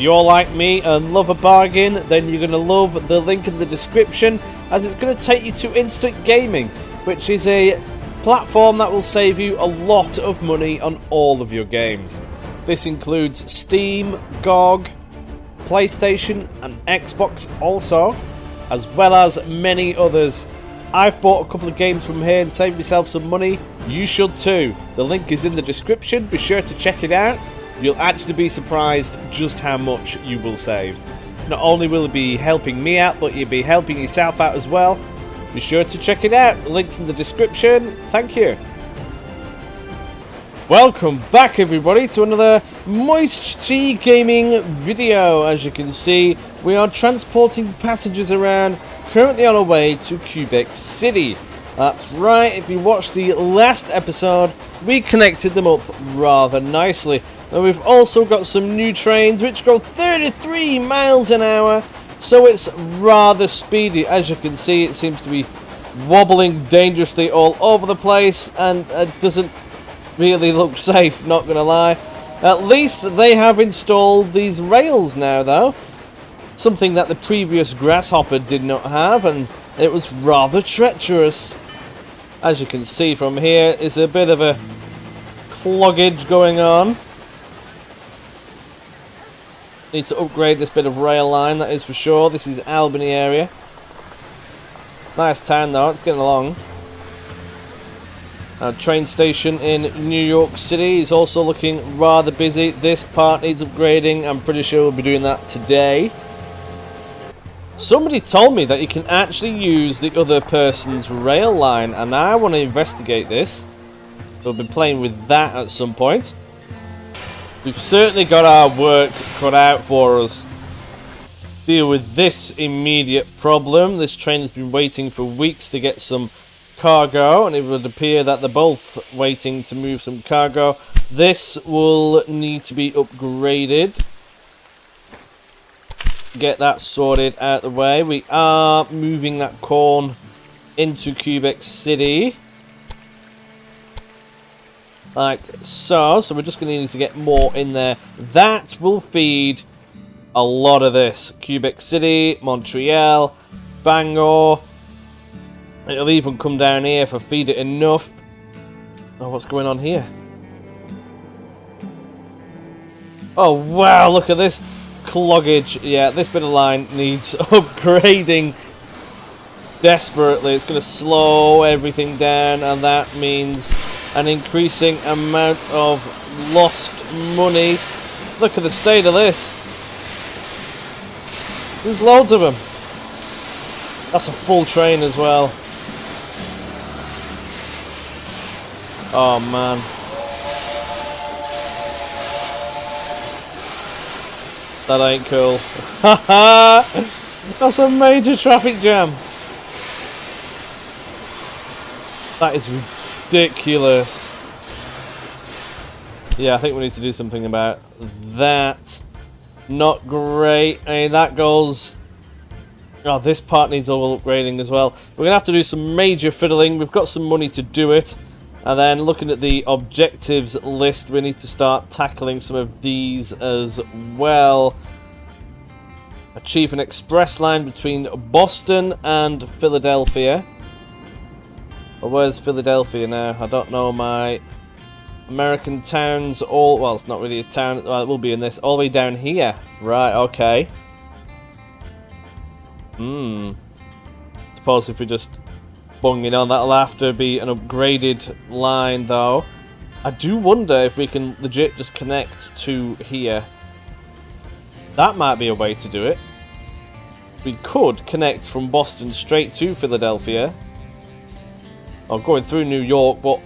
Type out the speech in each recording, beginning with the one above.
you're like me and love a bargain, then you're going to love the link in the description, as it's going to take you to Instant Gaming, which is a platform that will save you a lot of money on all of your games. This includes Steam, GOG, PlayStation and Xbox also, as well as many others. I've bought a couple of games from here and saved myself some money. You should too. The link is in the description. Be sure to check it out. You'll actually be surprised just how much you will save. Not only will it be helping me out, but you'll be helping yourself out as well. Be sure to check it out. The link's in the description. Thank you. Welcome back everybody to another MoisTea gaming video. As you can see, we are transporting passengers around, currently on our way to Quebec City. That's right, if you watched the last episode, we connected them up rather nicely. And we've also got some new trains which go 33 miles an hour, so it's rather speedy. As you can see, it seems to be wobbling dangerously all over the place, and it doesn't really look safe, not gonna lie. At least they have installed these rails now though, something that the previous Grasshopper did not have, and it was rather treacherous. As you can see from here, is a bit of a cloggage going on. Need to upgrade this bit of rail line, that is for sure. This is Albany area. Nice town though, it's getting along. Train station in New York City is also looking rather busy. This part needs upgrading. I'm pretty sure we'll be doing that today. Somebody told me that you can actually use the other person's rail line, and I want to investigate this. We'll be playing with that at some point. We've certainly got our work cut out for us. Deal with this immediate problem. This train has been waiting for weeks to get some cargo, and it would appear that they're both waiting to move some cargo. This will need to be upgraded. Get that sorted out of the way. We are moving that corn into Quebec City, like so. So we're just going to need to get more in there. That will feed a lot of this. Quebec City, Montreal, Bangor. It'll even come down here if I feed it enough. Oh, what's going on here? Oh, wow, look at this cloggage. Yeah, this bit of line needs upgrading desperately. It's going to slow everything down, and that means an increasing amount of lost money. Look at the state of this. There's loads of them. That's a full train as well. Oh man. That ain't cool. That's a major traffic jam. That is ridiculous. Yeah, I think we need to do something about that. Not great. I mean, that goes... Oh, this part needs all upgrading as well. We're going to have to do some major fiddling. We've got some money to do it. And then looking at the objectives list, we need to start tackling some of these as well. Achieve an express line between Boston and Philadelphia. Well, where's Philadelphia now? I don't know my American towns. All well, it's not really a town. Well, it will be in this. All the way down here. Right, okay. Suppose if we just bung it on, that'll have to be an upgraded line though. I do wonder if we can legit just connect to here. That might be a way to do it. We could connect from Boston straight to Philadelphia. Or going through New York, but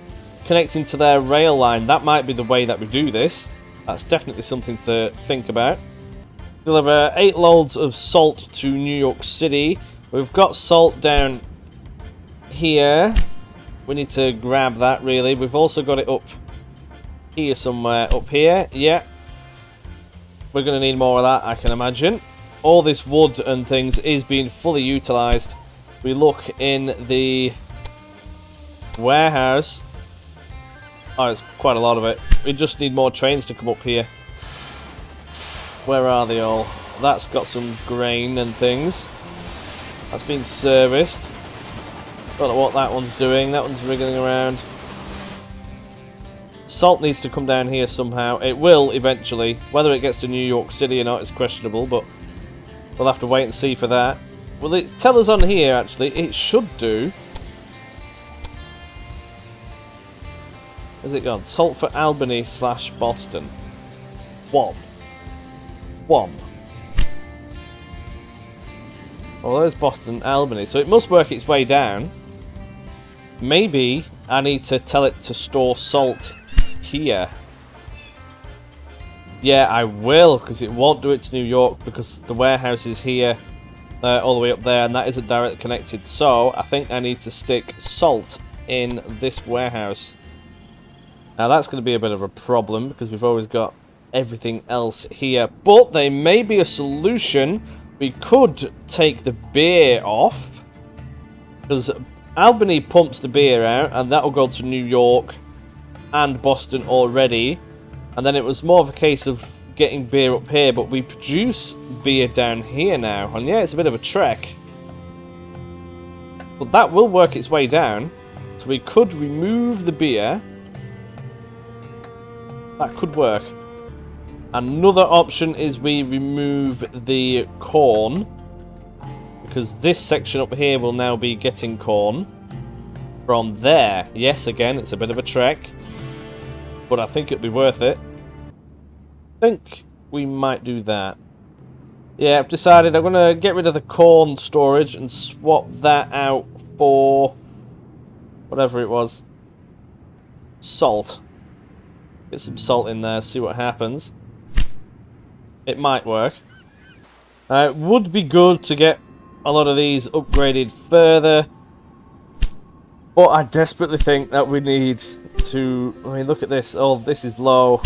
connecting to their rail line, that might be the way that we do this. That's definitely something to think about. Deliver 8 loads of salt to New York City. We've got salt down here. We need to grab that really. We've also got it up here somewhere. Up here, yeah. We're going to need more of that, I can imagine. All this wood and things is being fully utilised. We look in the warehouse. Oh, it's quite a lot of it. We just need more trains to come up here. Where are they all? That's got some grain and things. That's been serviced. Don't know what that one's doing. That one's wriggling around. Salt needs to come down here somehow. It will eventually. Whether it gets to New York City or not is questionable, but we'll have to wait and see for that. Will it tell us on here, actually? It should do. Where's it gone? Salt for Albany / Boston. One. Well, there's Boston, Albany. So it must work its way down. Maybe I need to tell it to store salt here. Yeah, I will, because it won't do it to New York, because the warehouse is here, all the way up there, and that isn't directly connected. So I think I need to stick salt in this warehouse. Now that's going to be a bit of a problem, because we've always got everything else here. But there may be a solution. We could take the beer off, because Albany pumps the beer out, and that will go to New York and Boston already. And then it was more of a case of getting beer up here, but we produce beer down here now. And yeah, it's a bit of a trek. But that will work its way down. So we could remove the beer. That could work. Another option is we remove the corn, because this section up here will now be getting corn from there. Yes, again, it's a bit of a trek, but I think it'll be worth it. I think we might do that. Yeah, I've decided I'm going to get rid of the corn storage and swap that out for whatever it was. Salt. Get some salt in there, see what happens. It might work. It would be good to get a lot of these upgraded further, but I desperately think that we need to... I mean, look at this. Oh, this is low.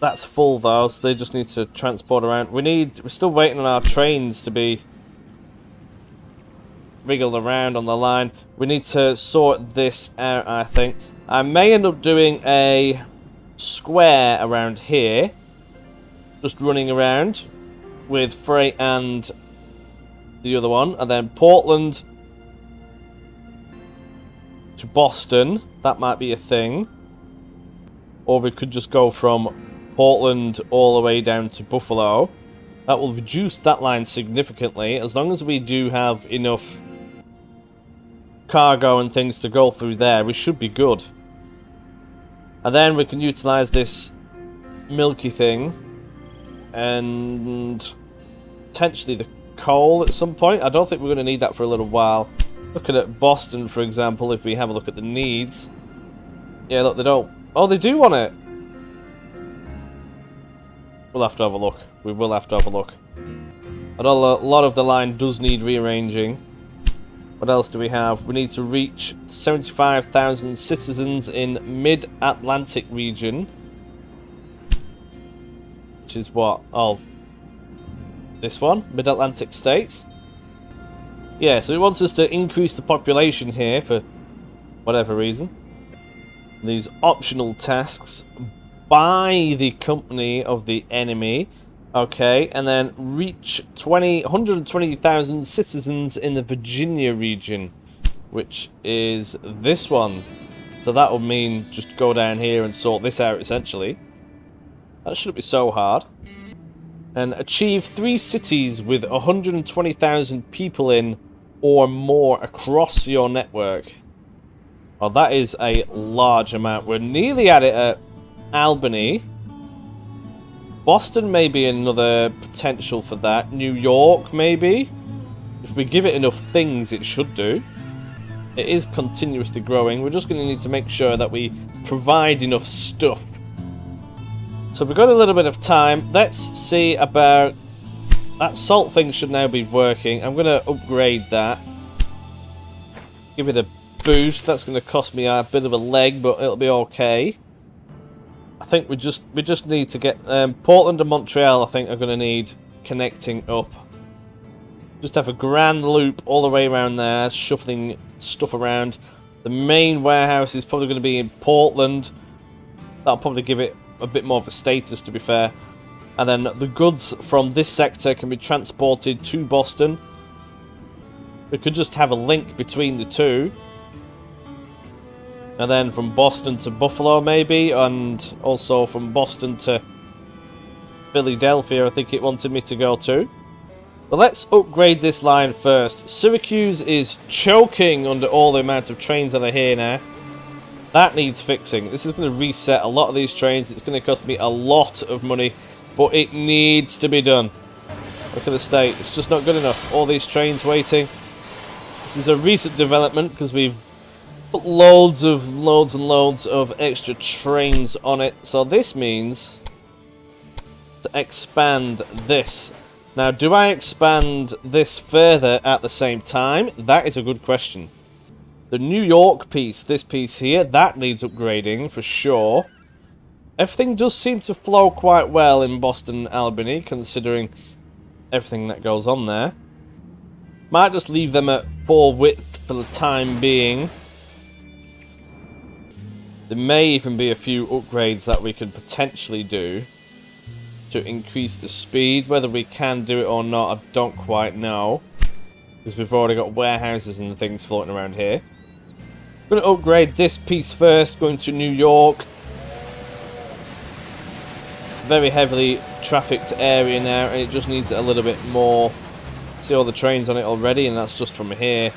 That's full though, so they just need to transport around. We're still waiting on our trains to be wriggled around on the line. We need to sort this out, I think. I may end up doing a square around here, just running around with freight and the other one, and then Portland to Boston. That might be a thing. Or we could just go from Portland all the way down to Buffalo. That will reduce that line significantly, as long as we do have enough cargo and things to go through there. We should be good. And then we can utilize this milky thing and potentially the coal at some point. I don't think we're going to need that for a little while. Looking at Boston, for example, if we have a look at the needs. Yeah, look, they don't... Oh, they do want it. We'll have to have a look. We will have to have a look. Although a lot of the line does need rearranging. What else do we have? We need to reach 75,000 citizens in mid-Atlantic region. Which is what? Oh, this one? Mid-Atlantic states? Yeah, so it wants us to increase the population here for whatever reason. These optional tasks by the company of the enemy. Okay, and then reach 120,000 citizens in the Virginia region, which is this one. So that would mean just go down here and sort this out, essentially. That shouldn't be so hard. And achieve 3 cities with 120,000 people in or more across your network. Well, that is a large amount. We're nearly at it at Albany. Boston may be another potential for that. New York, maybe. If we give it enough things, it should do. It is continuously growing. We're just going to need to make sure that we provide enough stuff. So we've got a little bit of time. Let's see about... That salt thing should now be working. I'm going to upgrade that. Give it a boost. That's going to cost me a bit of a leg, but it'll be okay. I think we just need to get Portland and Montreal. I think are going to need connecting up. Just have a grand loop all the way around there, shuffling stuff around. The main warehouse is probably going to be in Portland. That'll probably give it a bit more of a status, to be fair. And then the goods from this sector can be transported to Boston. We could just have a link between the two. And then from Boston to Buffalo, maybe. And also from Boston to Philadelphia, I think it wanted me to go to. But let's upgrade this line first. Syracuse is choking under all the amount of trains that are here now. That needs fixing. This is going to reset a lot of these trains. It's going to cost me a lot of money. But it needs to be done. Look at the state. It's just not good enough. All these trains waiting. This is a recent development because we've put loads and loads of extra trains on it. So this means to expand this. Now, do I expand this further at the same time? That is a good question. The New York piece, this piece here, that needs upgrading for sure. Everything does seem to flow quite well in Boston, Albany, considering everything that goes on there. Might just leave them at 4 width for the time being. There may even be a few upgrades that we could potentially do to increase the speed. Whether we can do it or not, I don't quite know. Because we've already got warehouses and things floating around here. I'm going to upgrade this piece first, going to New York. Very heavily trafficked area now, and it just needs a little bit more. See all the trains on it already, and that's just from here.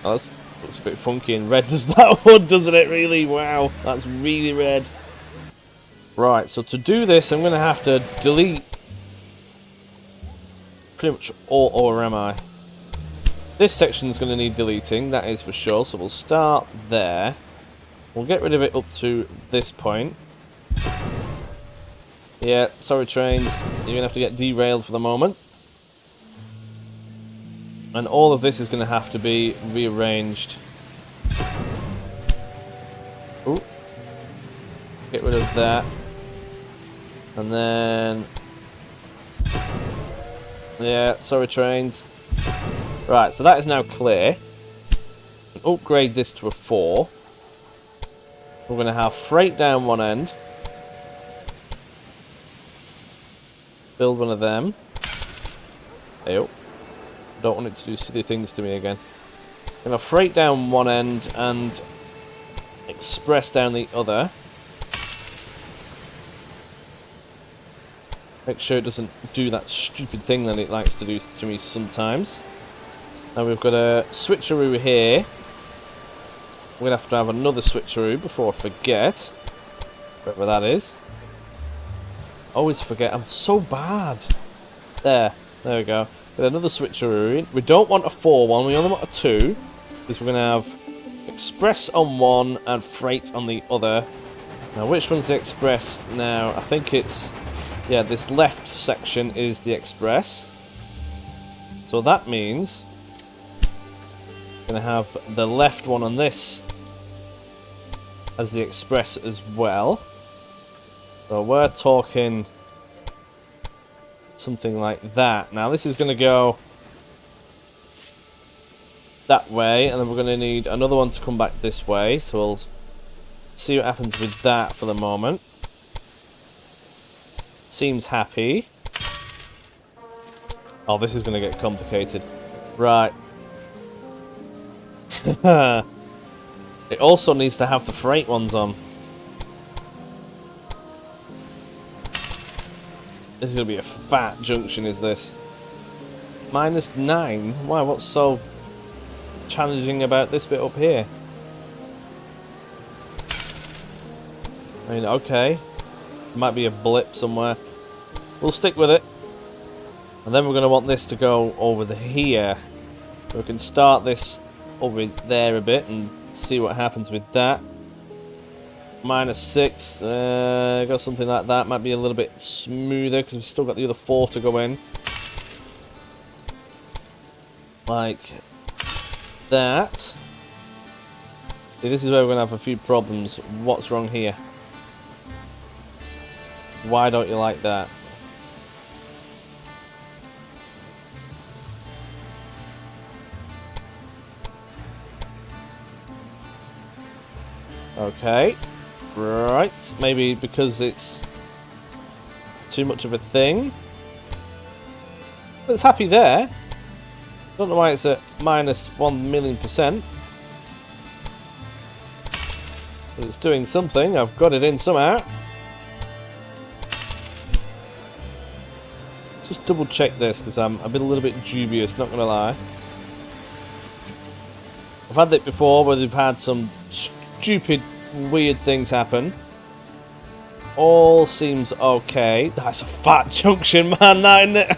Oh, that looks a bit funky and red, does that one, doesn't it, really? Wow, that's really red. Right, so to do this, I'm going to have to delete pretty much all, or am I? This section's going to need deleting, that is for sure, so we'll start there. We'll get rid of it up to this point. Yeah, sorry trains, you're going to have to get derailed for the moment. And all of this is going to have to be rearranged. Ooh. Get rid of that. And then... yeah, sorry trains. Right, so that is now clear. Upgrade this to a 4. We're going to have freight down one end. Build one of them. Ew. Don't want it to do silly things to me again. Going to have freight down one end and express down the other. Make sure it doesn't do that stupid thing that it likes to do to me sometimes. Now we've got a switcheroo here. We're going to have another switcheroo before I forget. Whatever that is. Always forget. I'm so bad. There we go. Get another switcheroo in. We don't want a 4 one. We only want a 2. Because we're going to have express on one and freight on the other. Now which one's the express now? I think it's... yeah, this left section is the express. So that means... going to have the left one on this as the express as well. So we're talking something like that. Now this is going to go that way, and then we're going to need another one to come back this way. So we'll see what happens with that for the moment. Seems happy. Oh, this is going to get complicated. Right. It also needs to have the freight ones on. This is going to be a fat junction, is this? -9? Why, what's so challenging about this bit up here? I mean, okay. Might be a blip somewhere. We'll stick with it. And then we're going to want this to go over here. So we can start this over there a bit and see what happens with that. -6, got something like that. Might be a little bit smoother because we've still got the other 4 to go in. Like that. See, this is where we're going to have a few problems. What's wrong here? Why don't you like that? Okay. Right, maybe because it's too much of a thing. But it's happy there. Don't know why it's at minus 1,000,000%. But it's doing something. I've got it in somehow. Just double check this because I'm a little bit dubious, not gonna lie. I've had it before where they've had some stupid, weird things happen. All seems okay. That's a fat junction, man, that isn't it?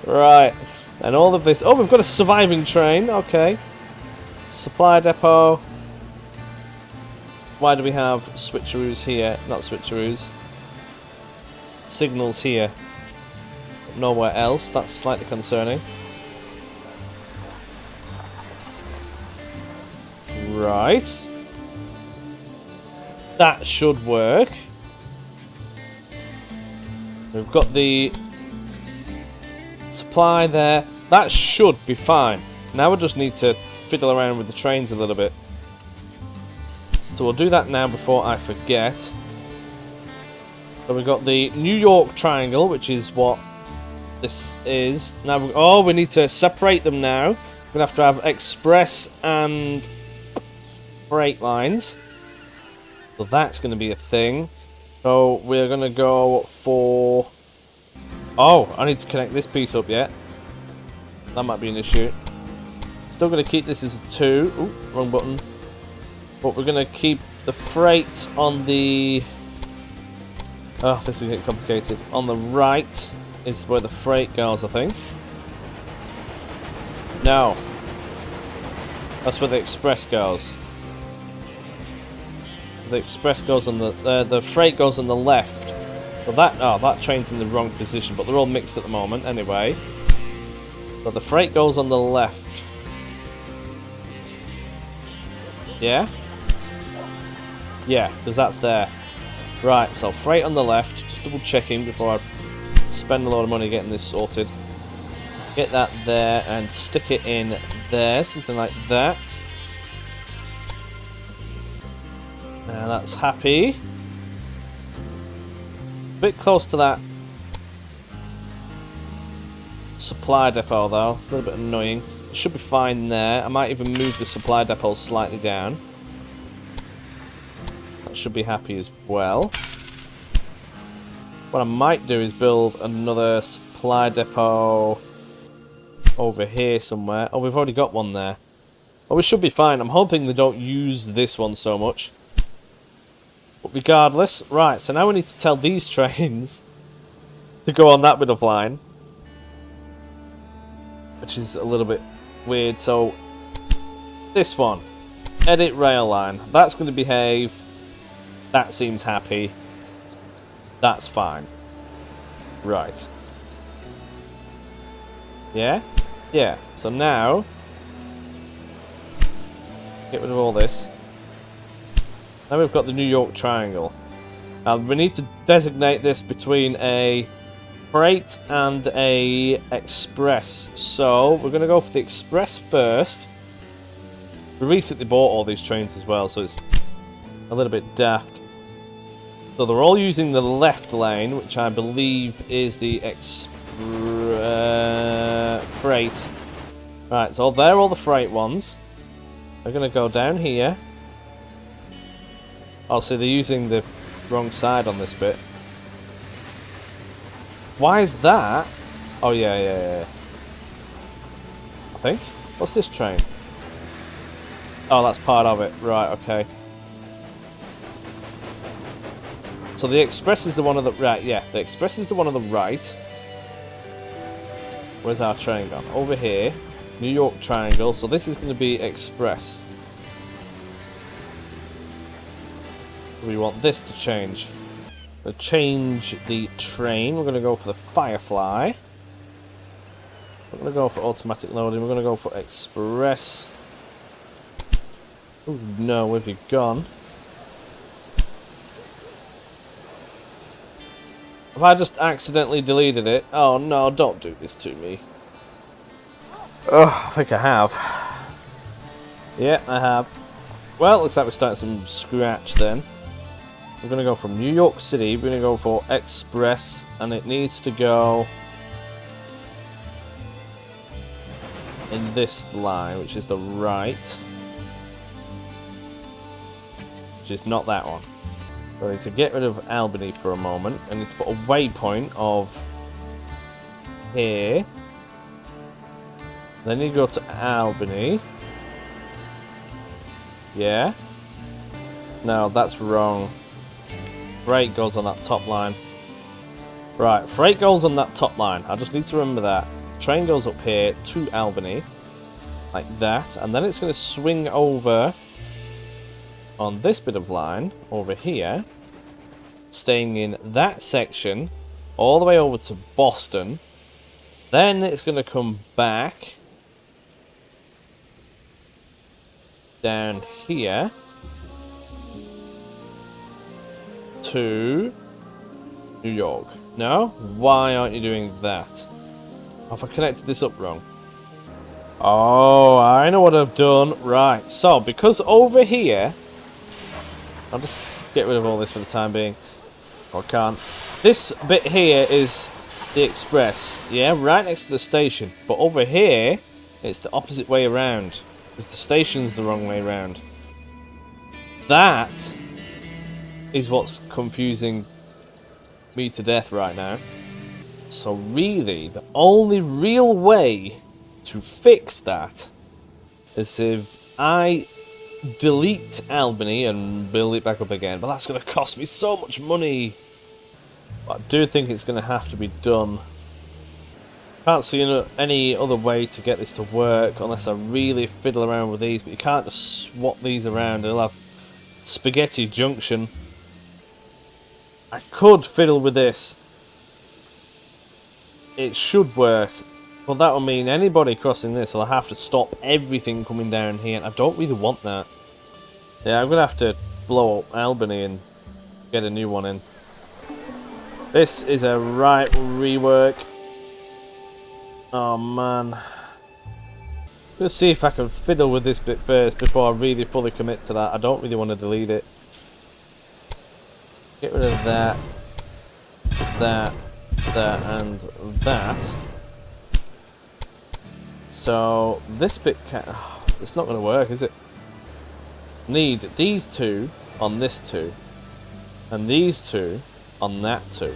Right. And all of this. Oh, we've got a surviving train. Okay. Supply depot. Why do we have switcheroos here? Not switcheroos. Signals here. Nowhere else. That's slightly concerning. Right. That should work. We've got the supply there. That should be fine. Now we just need to fiddle around with the trains a little bit. So we'll do that now before I forget. So we've got the New York Triangle, which is what this is. Now, we need to separate them now. We're going to have express and freight lines. So that's going to be a thing. So we're going to go for... Oh, I need to connect this piece up yet. That might be an issue. Still going to keep this as a 2. Ooh, wrong button. But we're going to keep the freight on the... Oh, this is getting complicated. On the right is where the freight goes, I think. No. That's where the express goes. The express goes on the freight goes on the left. Well, that train's in the wrong position, but they're all mixed at the moment anyway. So the freight goes on the left. Yeah? Yeah, because that's there. Right, so freight on the left. Just double checking before I spend a lot of money getting this sorted. Get that there and stick it in there, something like that. Now that's happy. A bit close to that supply depot though, a little bit annoying. It should be fine there. I might even move the supply depot slightly down. That should be happy as well. What I might do is build another supply depot over here somewhere. Oh, we've already got one there. Oh, we should be fine. I'm hoping they don't use this one so much. But regardless, right, so now we need to tell these trains to go on that bit of line. Which is a little bit weird. So, this one. Edit rail line. That's going to behave. That seems happy. That's fine. Right. Yeah? Yeah. So now, get rid of all this. Now we've got the New York Triangle. Now we need to designate this between a freight and a express. So we're going to go for the express first. We recently bought all these trains as well, so it's a little bit daft. So they're all using the left lane, which I believe is the freight. Right, so they're all the freight ones. They're going to go down here. Oh, so they're using the wrong side on this bit. Why is that? Oh, yeah. I think. What's this train? Oh, that's part of it. Right, okay. So the express is the one on the right. Yeah, the express is the one on the right. Where's our train gone? Over here. New York Triangle. So this is going to be express. We want this to change. We'll change the train. We're going to go for the Firefly. We're going to go for automatic loading. We're going to go for express. Oh no, where have you gone? Have I just accidentally deleted it? Oh no, don't do this to me. Oh, I think I have. Yeah, I have. Well, looks like we're starting from scratch then. We're going to go from New York City. We're going to go for Express, and it needs to go in this line, which is the right. Which is not that one. So I need to get rid of Albany for a moment. I need to put a waypoint of here. Then you go to Albany. Yeah. No, that's wrong. Freight goes on that top line. Right, freight goes on that top line. I just need to remember that. Train goes up here to Albany. Like that. And then it's going to swing over on this bit of line over here. Staying in that section. All the way over to Boston. Then it's going to come back. Down here. To New York. No? Why aren't you doing that? Have I connected this up wrong? Oh, I know what I've done. Right, so because over here, I'll just get rid of all this for the time being. Or I can't. This bit here is the express. Yeah, right next to the station. But over here, it's the opposite way around. Because the station's the wrong way around. That is what's confusing me to death right now. So really, the only real way to fix that is if I delete Albany and build it back up again. But that's going to cost me so much money. But I do think it's going to have to be done. Can't see any other way to get this to work unless I really fiddle around with these. But you can't just swap these around. It'll have spaghetti junction. I could fiddle with this. It should work. But that will mean anybody crossing this will have to stop everything coming down here. And I don't really want that. Yeah, I'm going to have to blow up Albany and get a new one in. This is a right rework. Oh man. Let's see if I can fiddle with this bit first before I really fully commit to that. I don't really want to delete it. Get rid of that, that, and that. So this bit can't. Oh, it's not going to work, is it? Need these two on this two, and these two on that two.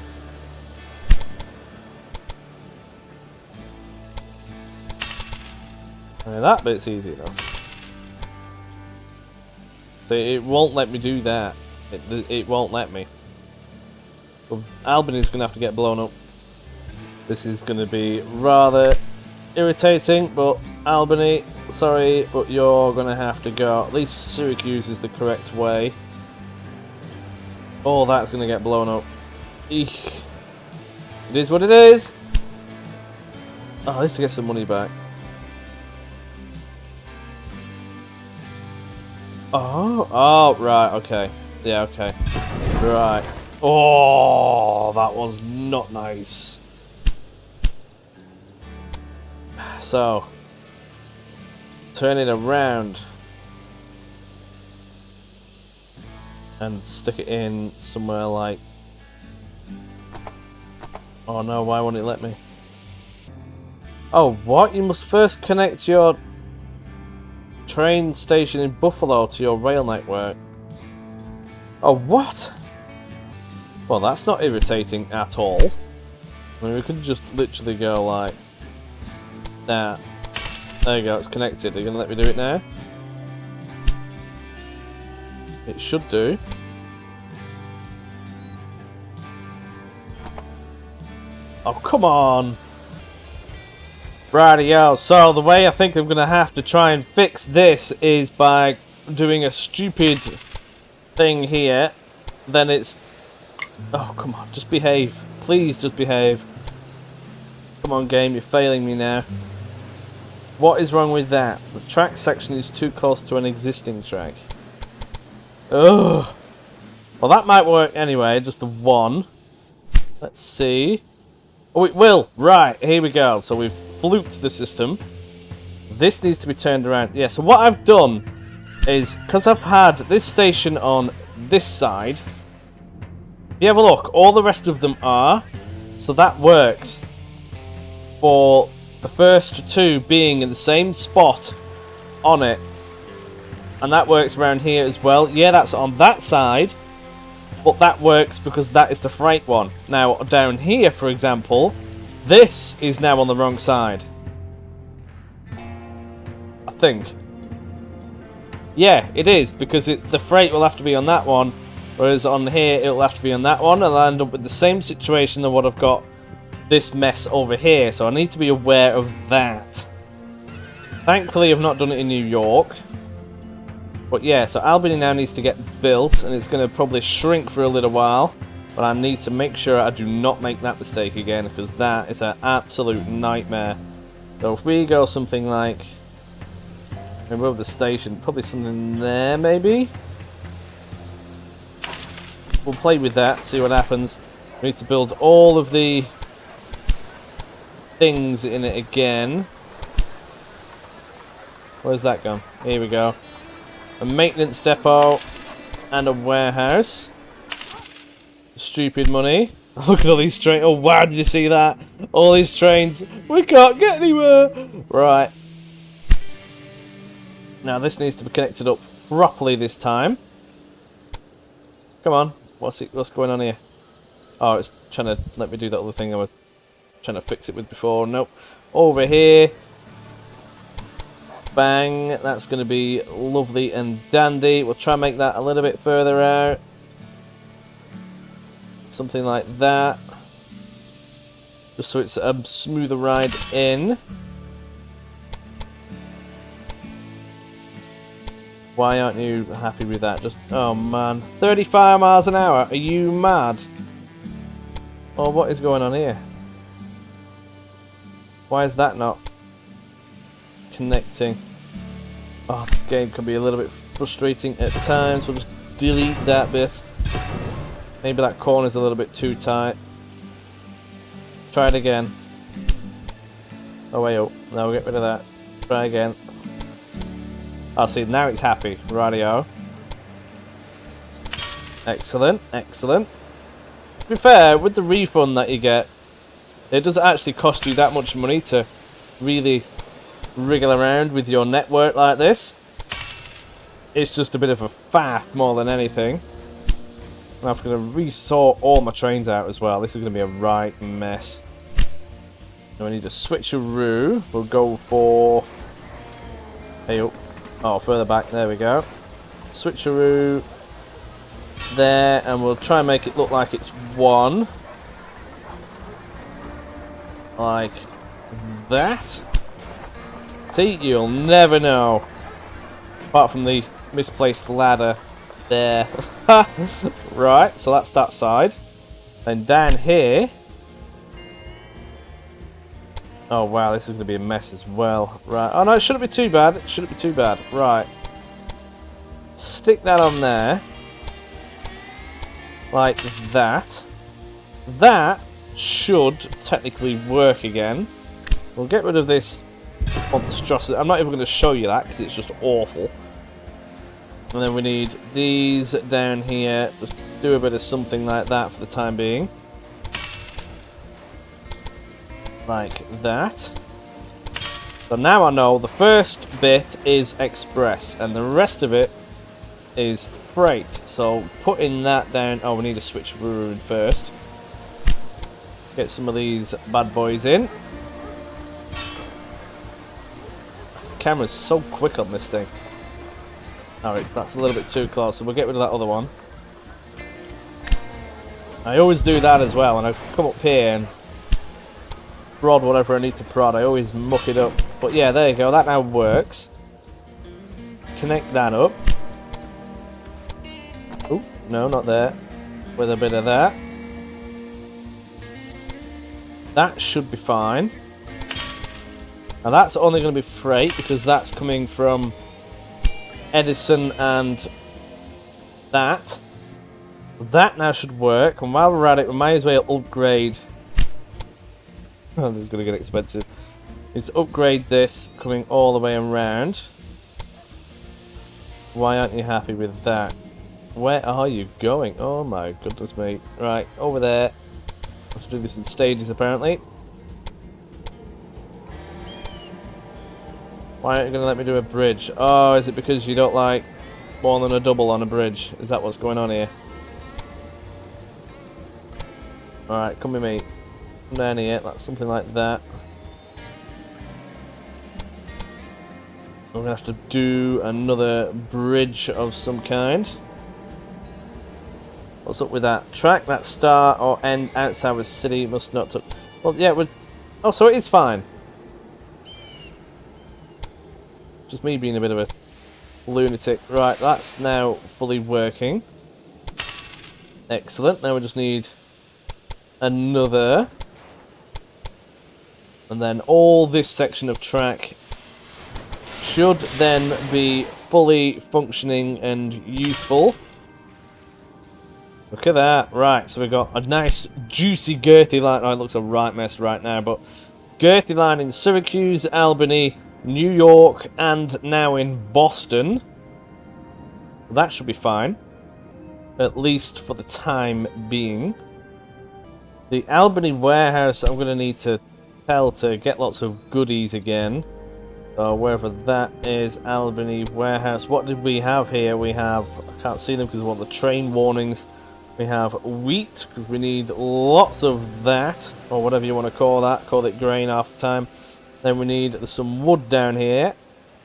That bit's easy enough. So it won't let me do that. It won't let me. Well, Albany's going to have to get blown up. This is going to be rather irritating, but Albany, sorry, but you're going to have to go. At least Syracuse is the correct way. All that's going to get blown up. Eek. It is what it is. Oh, at least to get some money back. Oh, right, okay. Yeah, okay. Right. Oh, that was not nice. So, turn it around. And stick it in somewhere like... Oh no, why won't it let me? Oh, what? You must first connect your train station in Buffalo to your rail network. Oh, what? Well, that's not irritating at all. I mean, we could just literally go like that. There you go, it's connected. Are you going to let me do it now? It should do. Oh, come on! Rightio, so the way I think I'm going to have to try and fix this is by doing a stupid thing here. Then it's... Oh, come on, just behave. Please just behave. Come on, game, you're failing me now. What is wrong with that? The track section is too close to an existing track. Ugh. Well, that might work anyway, just the one. Let's see. Oh, it will! Right, here we go. So we've fluked the system. This needs to be turned around. Yeah, so what I've done is, because I've had this station on this side, you have a look, all the rest of them are. So that works for the first two being in the same spot on it. And that works around here as well. Yeah, that's on that side. But that works because that is the freight one. Now, down here, for example, this is now on the wrong side. I think. Yeah, it is, because the freight will have to be on that one, whereas on here, it'll have to be on that one, and I'll end up with the same situation than what I've got this mess over here, so I need to be aware of that. Thankfully, I've not done it in New York. But yeah, so Albany now needs to get built, and it's going to probably shrink for a little while. But I need to make sure I do not make that mistake again, because that is an absolute nightmare. So if we go something like... remove the station, probably something there, maybe? We'll play with that, see what happens. We need to build all of the things in it again. Where's that gone? Here we go. A maintenance depot and a warehouse. Stupid money. Look at all these trains. Oh wow, did you see that? All these trains. We can't get anywhere. Right. Now this needs to be connected up properly this time. Come on. What's going on here? Oh, it's trying to let me do that other thing I was trying to fix it with before. Nope. Over here. Bang, that's going to be lovely and dandy. We'll try and make that a little bit further out. Something like that. Just so it's a smoother ride in. Why aren't you happy with that? Just, oh man. 35 miles an hour? Are you mad? Oh, what is going on here? Why is that not connecting? Oh, this game can be a little bit frustrating at times. We'll just delete that bit. Maybe that corner's a little bit too tight. Try it again. Oh, wait up. No, we'll get rid of that. Try again. Oh, see, now it's happy. Rightio. Excellent, excellent. To be fair, with the refund that you get, it doesn't actually cost you that much money to really wriggle around with your network like this. It's just a bit of a faff more than anything. And I'm going to resort all my trains out as well. This is going to be a right mess. And we need to switcheroo. We'll go for... Hey, oh, further back. There we go. Switcheroo there, and we'll try and make it look like it's one. Like that. See, you'll never know. Apart from the misplaced ladder there. Right, so that's that side. Then down here. Oh wow, this is going to be a mess as well. Right, oh no, it shouldn't be too bad. It shouldn't be too bad. Right. Stick that on there. Like that. That should technically work again. We'll get rid of this monstrosity. I'm not even going to show you that because it's just awful. And then we need these down here. Just do a bit of something like that for the time being. Like that. So now I know the first bit is express and the rest of it is freight. So putting that down. Oh, we need to switch route first. Get some of these bad boys in. The camera's so quick on this thing. Alright, that's a little bit too close, so we'll get rid of that other one. I always do that as well, and I come up here and prod whatever I need to prod. I always muck it up. But yeah, there you go, that now works. Connect that up. Oh, no, not there. With a bit of that. That should be fine. Now that's only going to be freight because that's coming from Edison and that. That now should work. And while we're at it, we might as well upgrade. Oh, this is going to get expensive. Let's upgrade this coming all the way around. Why aren't you happy with that? Where are you going? Oh my goodness me. Right, over there. I have to do this in stages apparently. Why aren't you going to let me do a bridge? Oh, is it because you don't like more than a double on a bridge? Is that what's going on here? Alright, come with me. Come down here, that's something like that. We're going to have to do another bridge of some kind. What's up with that? Track that start or end outside the city must not touch. Well, yeah, we're... Oh, so it is fine. Just me being a bit of a lunatic. Right, that's now fully working. Excellent. Now we just need another. And then all this section of track should then be fully functioning and useful. Look at that. Right, so we've got a nice juicy girthy line. Oh, it looks a right mess right now, but girthy line in Syracuse, Albany, New York, and now in Boston. That should be fine. At least for the time being. The Albany warehouse, I'm going to need to tell to get lots of goodies again. So wherever that is, Albany warehouse. What did we have here? We have, I can't see them because of all the train warnings. We have wheat, because we need lots of that, or whatever you want to call that. Call it grain half the time. Then we need some wood down here.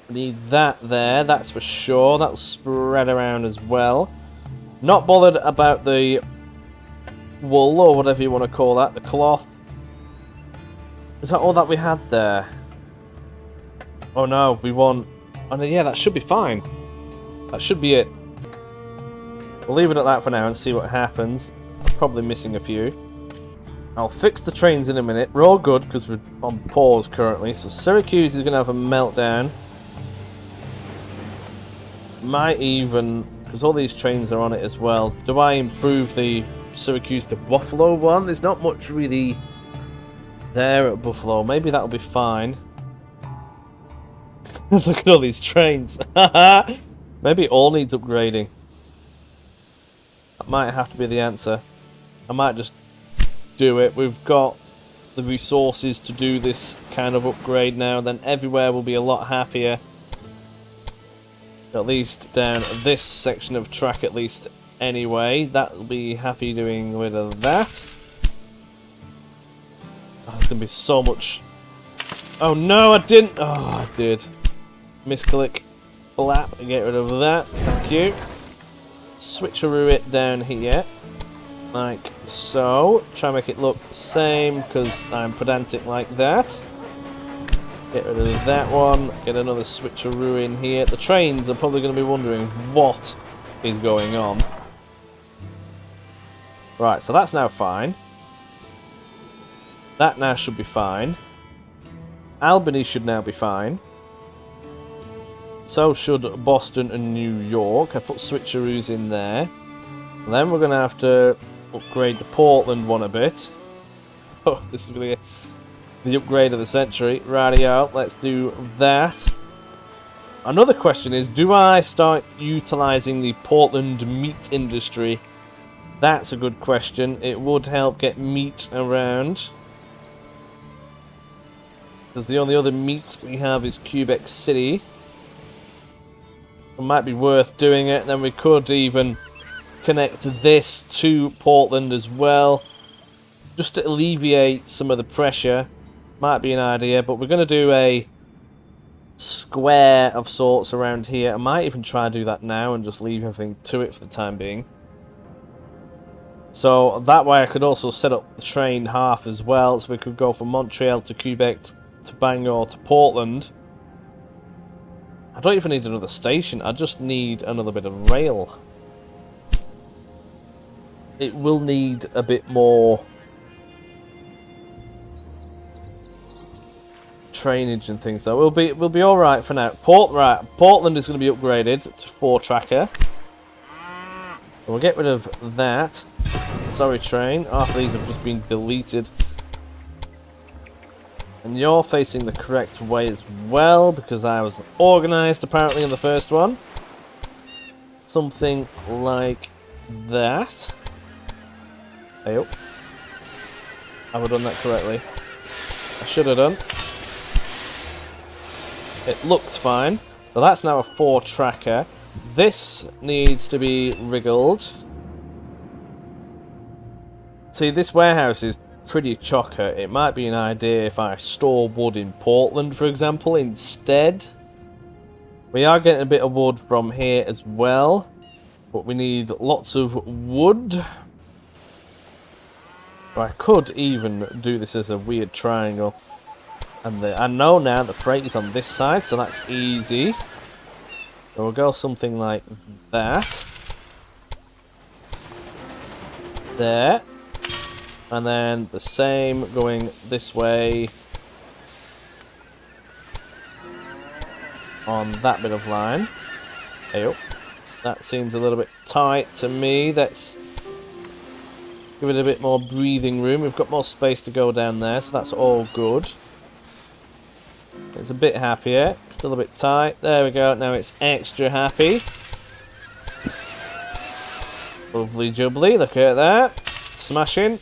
We need that there, that's for sure. That'll spread around as well. Not bothered about the wool, or whatever you want to call that, the cloth. Is that all that we had there? Oh no, we want... Oh no, yeah, that should be fine. That should be it. We'll leave it at that for now and see what happens. Probably missing a few. I'll fix the trains in a minute. We're all good because we're on pause currently. So Syracuse is going to have a meltdown. Might even... Because all these trains are on it as well. Do I improve the Syracuse to Buffalo one? There's not much really there at Buffalo. Maybe that'll be fine. Look at all these trains. Maybe it all needs upgrading. That might have to be the answer. I might just do it. We've got the resources to do this kind of upgrade now. Then everywhere will be a lot happier. At least down this section of track at least anyway. That'll be happy doing rid of that. Oh, there's going to be so much... Oh no, I didn't! Oh, I did. Misclick. Flap and get rid of that. Thank you. Switcheroo it down here. Like so. Try and make it look the same because I'm pedantic like that. Get rid of that one. Get another switcheroo in here. The trains are probably going to be wondering what is going on. Right, so that's now fine. That now should be fine. Albany should now be fine. So should Boston and New York. I put switcheroos in there. And then we're going to have to upgrade the Portland one a bit. Oh, this is going to be the upgrade of the century. Rightio, let's do that. Another question is, do I start utilising the Portland meat industry? That's a good question. It would help get meat around. Because the only other meat we have is Quebec City. It might be worth doing it. Then we could even connect this to Portland as well. Just to alleviate some of the pressure. Might be an idea. But we're going to do a square of sorts around here. I might even try to do that now and just leave everything to it for the time being. So that way I could also set up the train half as well. So we could go from Montreal to Quebec to Bangor to Portland. I don't even need another station, I just need another bit of rail. It will need a bit more trainage and things though. We'll be alright for now. Portland is going to be upgraded to 4-tracker. We'll get rid of that. Sorry train, half of these have just been deleted. And you're facing the correct way as well, because I was organised apparently in the first one. something like that. Hey up. Have I done that correctly? I should have done. It looks fine. So that's now a 4-tracker. This needs to be wriggled. See, this warehouse is pretty chocker. It might be an idea if I store wood in Portland, for example, instead. We are getting a bit of wood from here as well, but we need lots of wood. I could even do this as a weird triangle. And I know now the freight is on this side, so that's easy. So we'll go something like that. There. And then the same going this way on that bit of line. Hey up. That seems a little bit tight to me. Let's give it a bit more breathing room. We've got more space to go down there, so that's all good. It's a bit happier. Still a bit tight. There we go. Now it's extra happy. Lovely jubbly. Look at that. Smashing.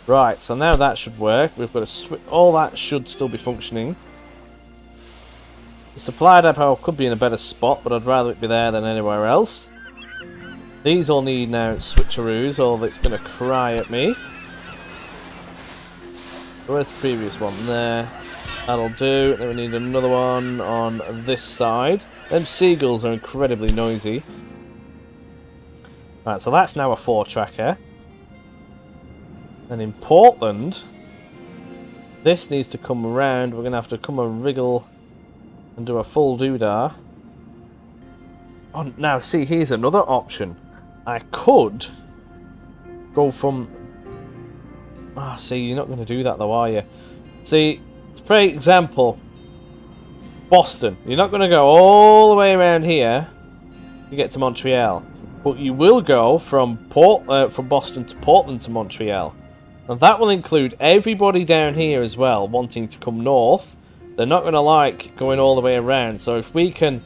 Right, so now that should work. We've got a switch. All that should still be functioning. The supply depot could be in a better spot, but I'd rather it be there than anywhere else. These all need now switcheroos, or it's going to cry at me. Where's the previous one? There. That'll do. Then we need another one on this side. Them seagulls are incredibly noisy. Right, so that's now a 4-tracker. And in Portland, this needs to come around. We're going to have to come a wriggle and do a full doodah. Oh, now see, here's another option. I could go from... Ah, see, you're not going to do that though, are you? See, for example, Boston. You're not going to go all the way around here to get to Montreal. But you will go from Boston to Portland to Montreal. And that will include everybody down here as well, wanting to come north. They're not going to like going all the way around. So if we can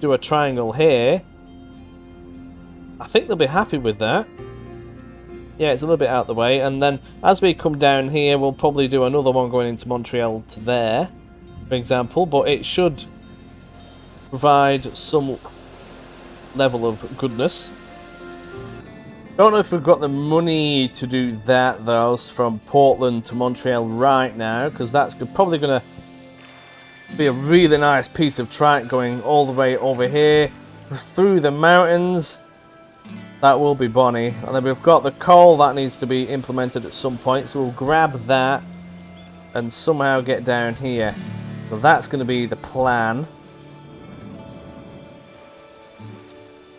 do a triangle here, I think they'll be happy with that. Yeah, it's a little bit out the way. And then as we come down here, we'll probably do another one going into Montreal to there, for example. But it should provide some level of goodness. Don't know if we've got the money to do that though, from Portland to Montreal right now, because that's probably going to be a really nice piece of track going all the way over here through the mountains. That will be bonny. And then we've got the coal that needs to be implemented at some point, so we'll grab that and somehow get down here. So that's going to be the plan.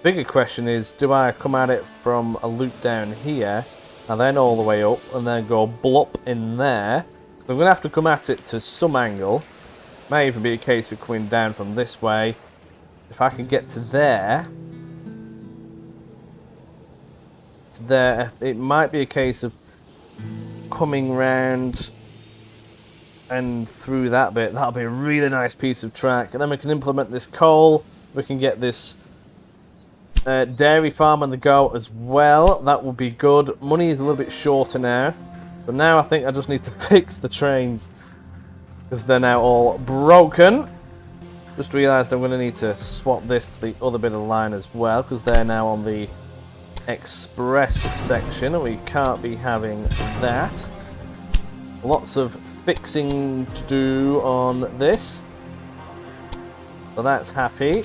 Bigger question is, do I come at it from a loop down here and then all the way up and then go blop in there? So I'm going to have to come at it to some angle. May even be a case of coming down from this way. If I can get to there, it might be a case of coming round and through that bit. That'll be a really nice piece of track. And then we can implement this coal. We can get this dairy farm on the go as well. That will be good. Money is a little bit shorter now. But now I think I just need to fix the trains, because they're now all broken. Just realised I'm going to need to swap this to the other bit of the line as well, because they're now on the express section and we can't be having that. Lots of fixing to do on this. So that's happy.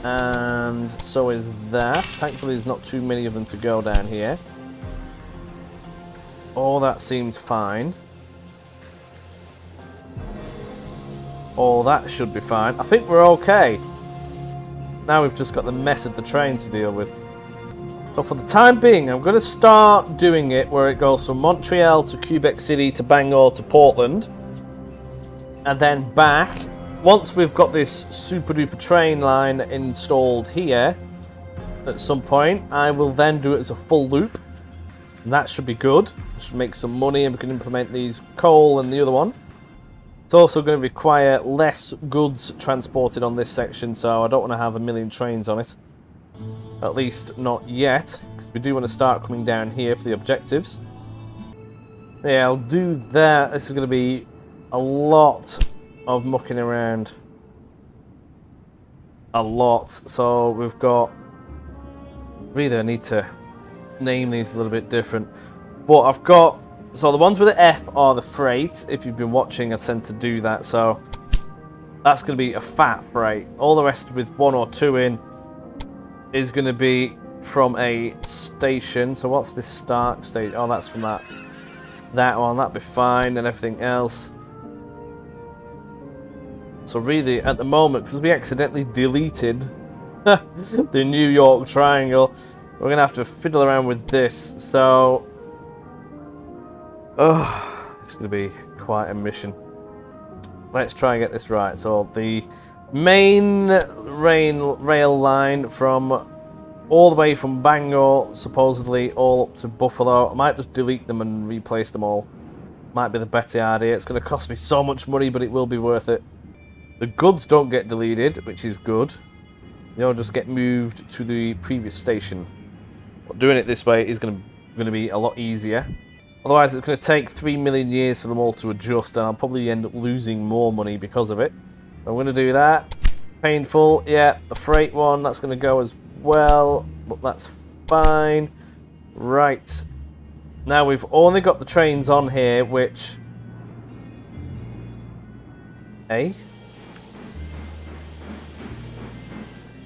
And so is that. Thankfully there's not too many of them to go down here. All that seems fine. All that should be fine. I think we're okay. Now we've just got the mess of the trains to deal with. So for the time being, I'm going to start doing it where it goes from Montreal to Quebec City to Bangor to Portland. And then back. Once we've got this super duper train line installed here, at some point, I will then do it as a full loop. And that should be good. Should make some money and we can implement these coal and the other one. So also going to require less goods transported on this section, so I don't want to have a million trains on it. At least not yet, because we do want to start coming down here for the objectives. Yeah, I'll do that. This is going to be a lot of mucking around. A lot. So we've got... Really, I need to name these a little bit different. But I've got... So the ones with the F are the freight. If you've been watching, I tend to do that. So that's going to be a fat freight. All the rest with 1 or 2 in is going to be from a station. So what's this start station? Oh, that's from that one. That'd be fine, and everything else. So really, at the moment, because we accidentally deleted the New York Triangle, we're going to have to fiddle around with this. So... it's going to be quite a mission. Let's try and get this right. So the main rail line from all the way from Bangor, supposedly all up to Buffalo. I might just delete them and replace them all. Might be the better idea. It's going to cost me so much money, but it will be worth it. The goods don't get deleted, which is good. They all just get moved to the previous station. But doing it this way is going to be a lot easier. Otherwise, it's going to take 3 million years for them all to adjust, and I'll probably end up losing more money because of it. I'm going to do that. Painful. Yeah, the freight one, that's going to go as well, but that's fine. Right. Now, we've only got the trains on here, which...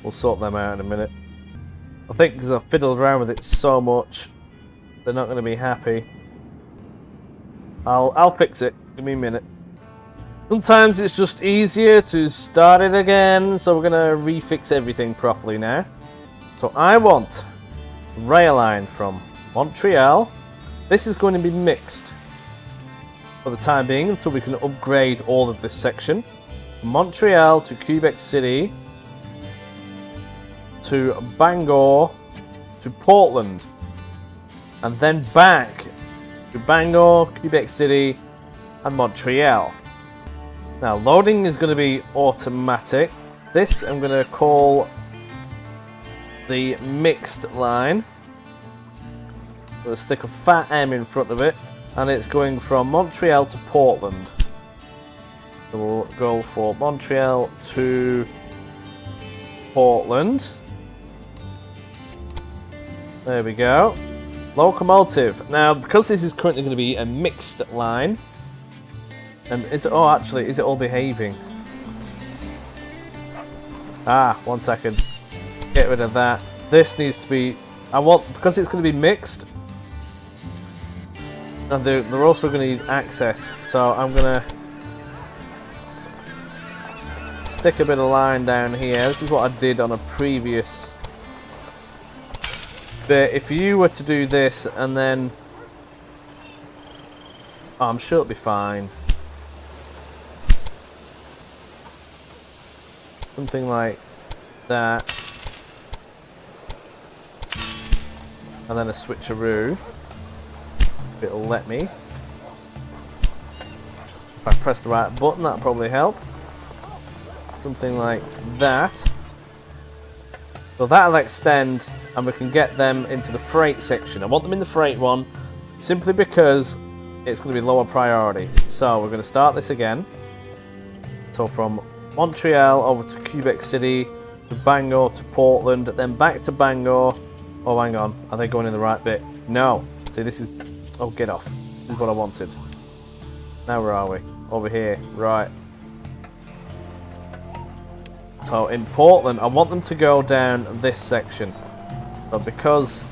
We'll sort them out in a minute. I think because I've fiddled around with it so much, they're not going to be happy. I'll fix it. Give me a minute. Sometimes it's just easier to start it again, so we're going to refix everything properly now. So I want a rail line from Montreal. This is going to be mixed for the time being until we can upgrade all of this section. Montreal to Quebec City to Bangor to Portland, and then back to Bangor, Quebec City, and Montreal. Now, loading is going to be automatic. This I'm going to call the mixed line. I'm going to stick a fat M in front of it, and it's going from Montreal to Portland. So we'll go for Montreal to Portland. There we go. Locomotive. Now, because this is currently going to be a mixed line, and is it? Oh, actually, is it all behaving? Ah, 1 second. Get rid of that. This needs to be. Because it's going to be mixed, and they're also going to need access. So I'm going to stick a bit of line down here. This is what I did on a previous. But if you were to do this and then... Oh, I'm sure it'll be fine. Something like that. And then a switcheroo. If it'll let me. If I press the right button, that'll probably help. Something like that. So that'll extend, and we can get them into the freight section. I want them in the freight one, simply because it's going to be lower priority. So we're going to start this again. So from Montreal over to Quebec City, to Bangor, to Portland, then back to Bangor. Oh, hang on. Are they going in the right bit? No. See, this is... Oh, get off. This is what I wanted. Now where are we? Over here. Right. So in Portland, I want them to go down this section. But because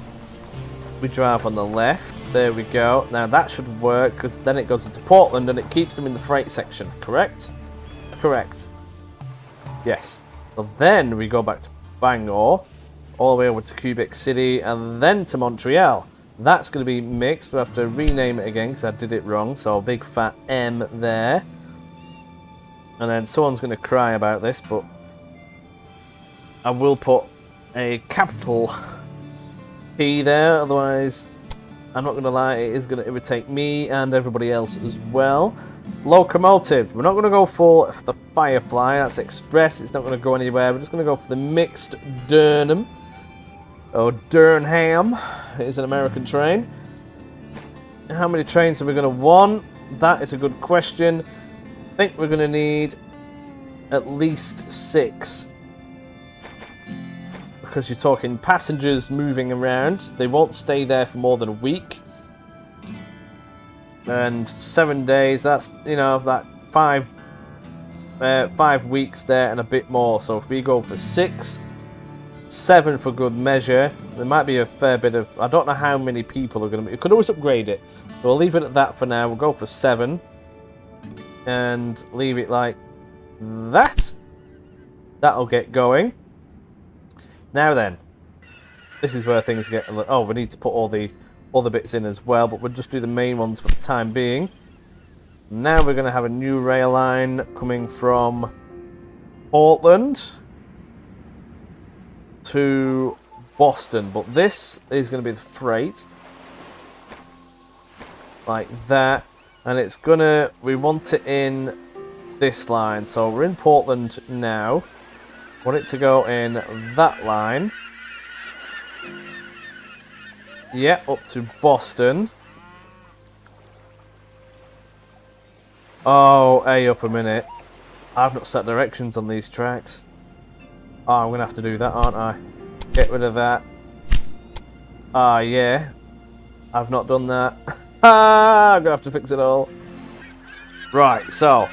we drive on the left, there we go. Now that should work, because then it goes into Portland and it keeps them in the freight section. Correct? Correct. Yes. So then we go back to Bangor, all the way over to Quebec City, and then to Montreal. That's going to be mixed. We'll have to rename it again because I did it wrong. So a big fat M there. And then someone's going to cry about this, but I will put a capital P there, otherwise, I'm not going to lie, it is going to irritate me and everybody else as well. Locomotive. We're not going to go for the Firefly. That's express. It's not going to go anywhere. We're just going to go for the mixed Durham. Or Durham. It is an American train. How many trains are we going to want? That is a good question. I think we're going to need at least 6. Because you're talking passengers moving around. They won't stay there for more than a week. And 7 days, that's, you know, that 5 weeks there and a bit more. So if we go for 6, 7 for good measure, there might be a fair bit of, I don't know how many people are going to be, you could always upgrade it. So we'll leave it at that for now. We'll go for 7 and leave it like that. That'll get going. Now then, this is where things get a little, oh, we need to put all the bits in as well, but we'll just do the main ones for the time being. Now we're going to have a new rail line coming from Portland to Boston, but this is going to be the freight like that, and it's gonna, we want it in this line. So we're in Portland now, want it to go in that line. Yeah, up to Boston. Oh, hey, up a minute. I've not set directions on these tracks. Oh, I'm going to have to do that, aren't I? Get rid of that. Ah, yeah. I've not done that. I'm going to have to fix it all. Right, so.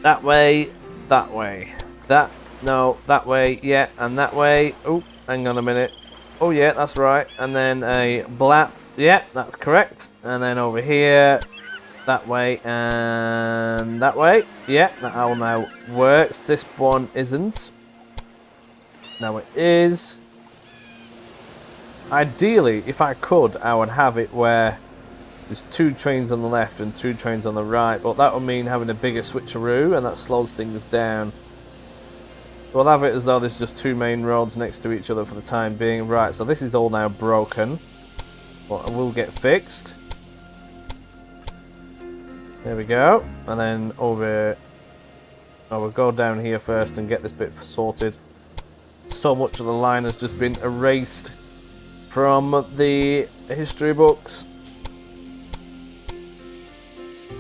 That way, that way. That, no, that way, yeah, and that way. Oh, hang on a minute. Oh yeah, that's right. And then a blap. Yeah, that's correct. And then over here, that way and that way. Yeah, that all now works. This one isn't. Now it is. Ideally, if I could, I would have it where there's 2 trains on the left and 2 trains on the right. But that would mean having a bigger switcheroo, and that slows things down. We'll have it as though there's just 2 main roads next to each other for the time being. Right, so this is all now broken. But it will get fixed. There we go. And then over... Oh, we'll go down here first and get this bit sorted. So much of the line has just been erased from the history books.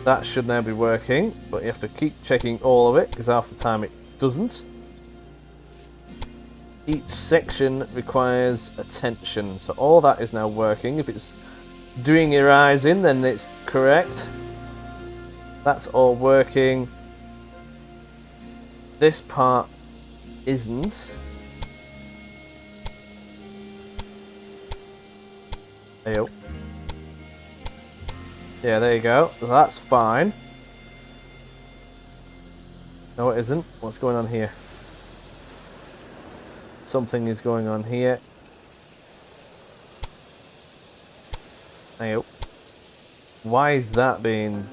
That should now be working. But you have to keep checking all of it, because half the time it doesn't. Each section requires attention, so all that is now working. If it's doing your eyes in, then it's correct. That's all working. This part isn't. Ayo. Yeah, there you go. That's fine. No, it isn't. What's going on here? Something is going on here. Ayo. Why is that being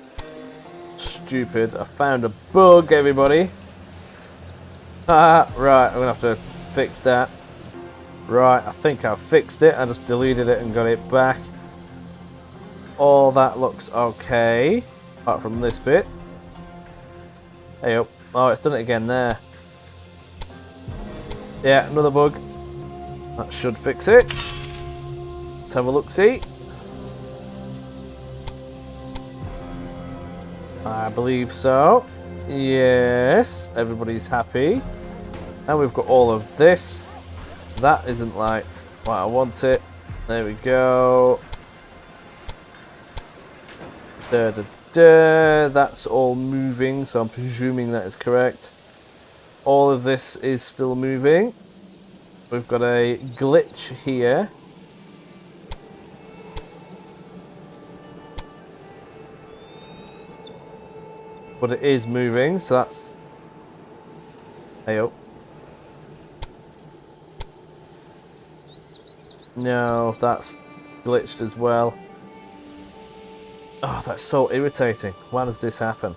stupid? I found a bug, everybody. Ah, right, I'm gonna have to fix that. Right, I think I've fixed it. I just deleted it and got it back. All that looks okay, apart from this bit. Ayo. Oh, it's done it again there. Yeah, another bug. That should fix it. Let's have a look-see. I believe so. Yes, everybody's happy. And we've got all of this. That isn't like what I want it. There we go. Da, da, da. That's all moving, so I'm presuming that is correct. All of this is still moving. We've got a glitch here. But it is moving, so that's... Hey-oh. No, that's glitched as well. Oh, that's so irritating. Why does this happen?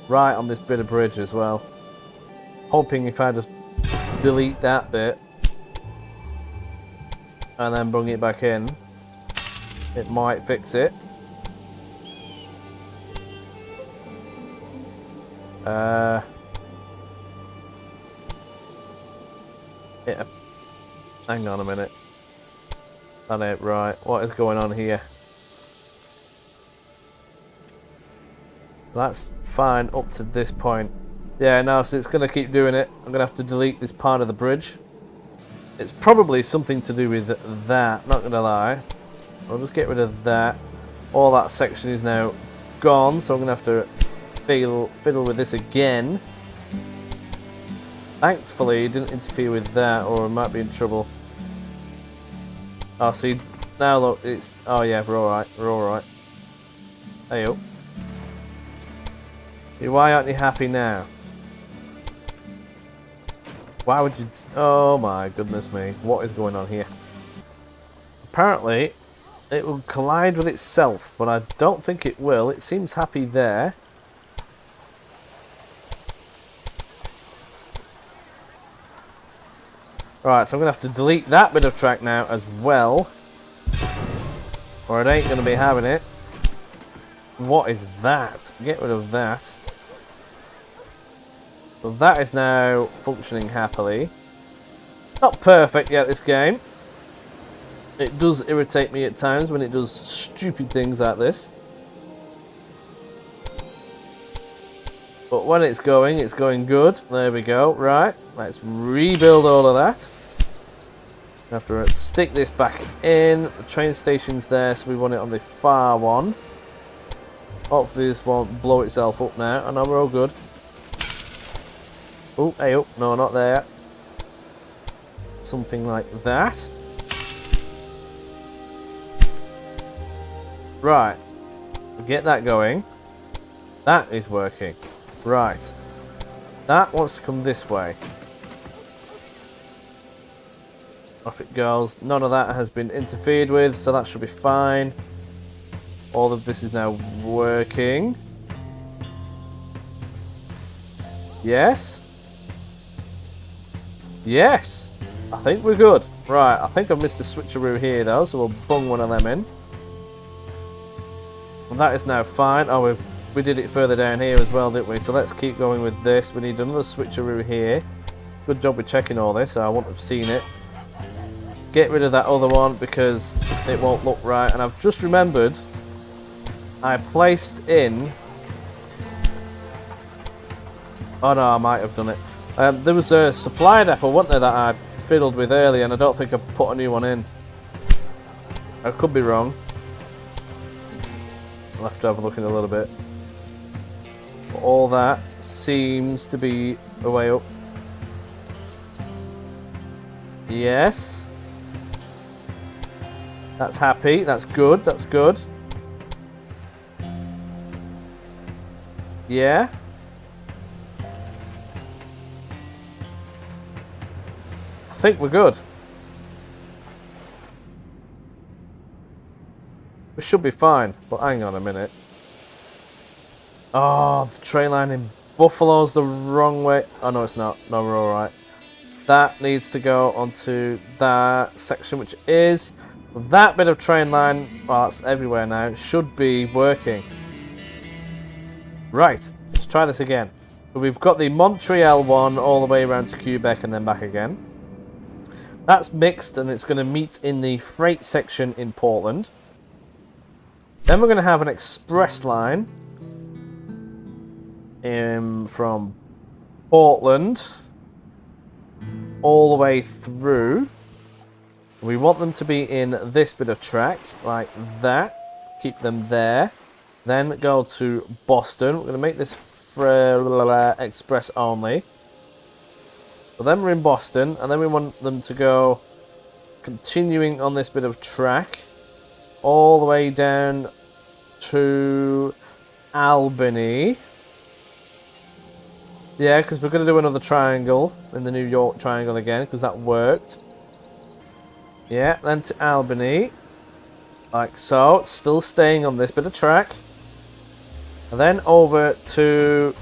Right on this bit of bridge as well. Hoping if I just delete that bit and then bring it back in, it might fix it. Yeah. Hang on a minute. That ain't right. What is going on here? That's fine up to this point. Yeah, no, so it's going to keep doing it. I'm going to have to delete this part of the bridge. It's probably something to do with that, not going to lie. I'll just get rid of that. All that section is now gone, so I'm going to have to fiddle with this again. Thankfully, it didn't interfere with that, or I might be in trouble. Oh, see, now look, it's... Oh yeah, we're alright, we're alright. Hey-o. Why aren't you happy now? Why would you... Oh my goodness me, what is going on here? Apparently, it will collide with itself, but I don't think it will. It seems happy there. Right, so I'm going to have to delete that bit of track now as well. Or it ain't going to be having it. What is that? Get rid of that. So that is now functioning happily. Not perfect yet, this game. It does irritate me at times when it does stupid things like this. But when it's going good. There we go. Right, let's rebuild all of that. Have to stick this back in. The train station's there, so we want it on the far one. Hopefully this won't blow itself up now. I know we're all good. Oh, hey up. No, not there. Something like that. Right. Get that going. That is working. Right. That wants to come this way. Off it goes. None of that has been interfered with, so that should be fine. All of this is now working. Yes. Yes. I think we're good. Right, I think I've missed a switcheroo here though, so we'll bung one of them in. And that is now fine. Oh, we did it further down here as well, didn't we? So let's keep going with this. We need another switcheroo here. Good job with checking all this. I wouldn't have seen it. Get rid of that other one because it won't look right. And I've just remembered I placed in... Oh no, I might have done it. There was a supply depot, wasn't there, that I fiddled with earlier, and I don't think I put a new one in. I could be wrong. I'll have to have a look in a little bit. But all that seems to be the way up. Yes. That's happy. That's good. That's good. Yeah. I think we're good. We should be fine, but hang on a minute. Oh, the train line in Buffalo's the wrong way. Oh, no, it's not. No, we're alright. That needs to go onto that section, which is... That bit of train line, well, that's everywhere now, should be working. Right, let's try this again. So we've got the Montreal one all the way around to Quebec and then back again. That's mixed and it's going to meet in the freight section in Portland. Then we're going to have an express line from Portland all the way through. We want them to be in this bit of track, like that. Keep them there. Then go to Boston. We're going to make this express only. So then we're in Boston, and then we want them to go continuing on this bit of track all the way down to Albany. Yeah, because we're going to do another triangle in the New York Triangle again, because that worked. Yeah, then to Albany, like so, still staying on this bit of track. And then over to,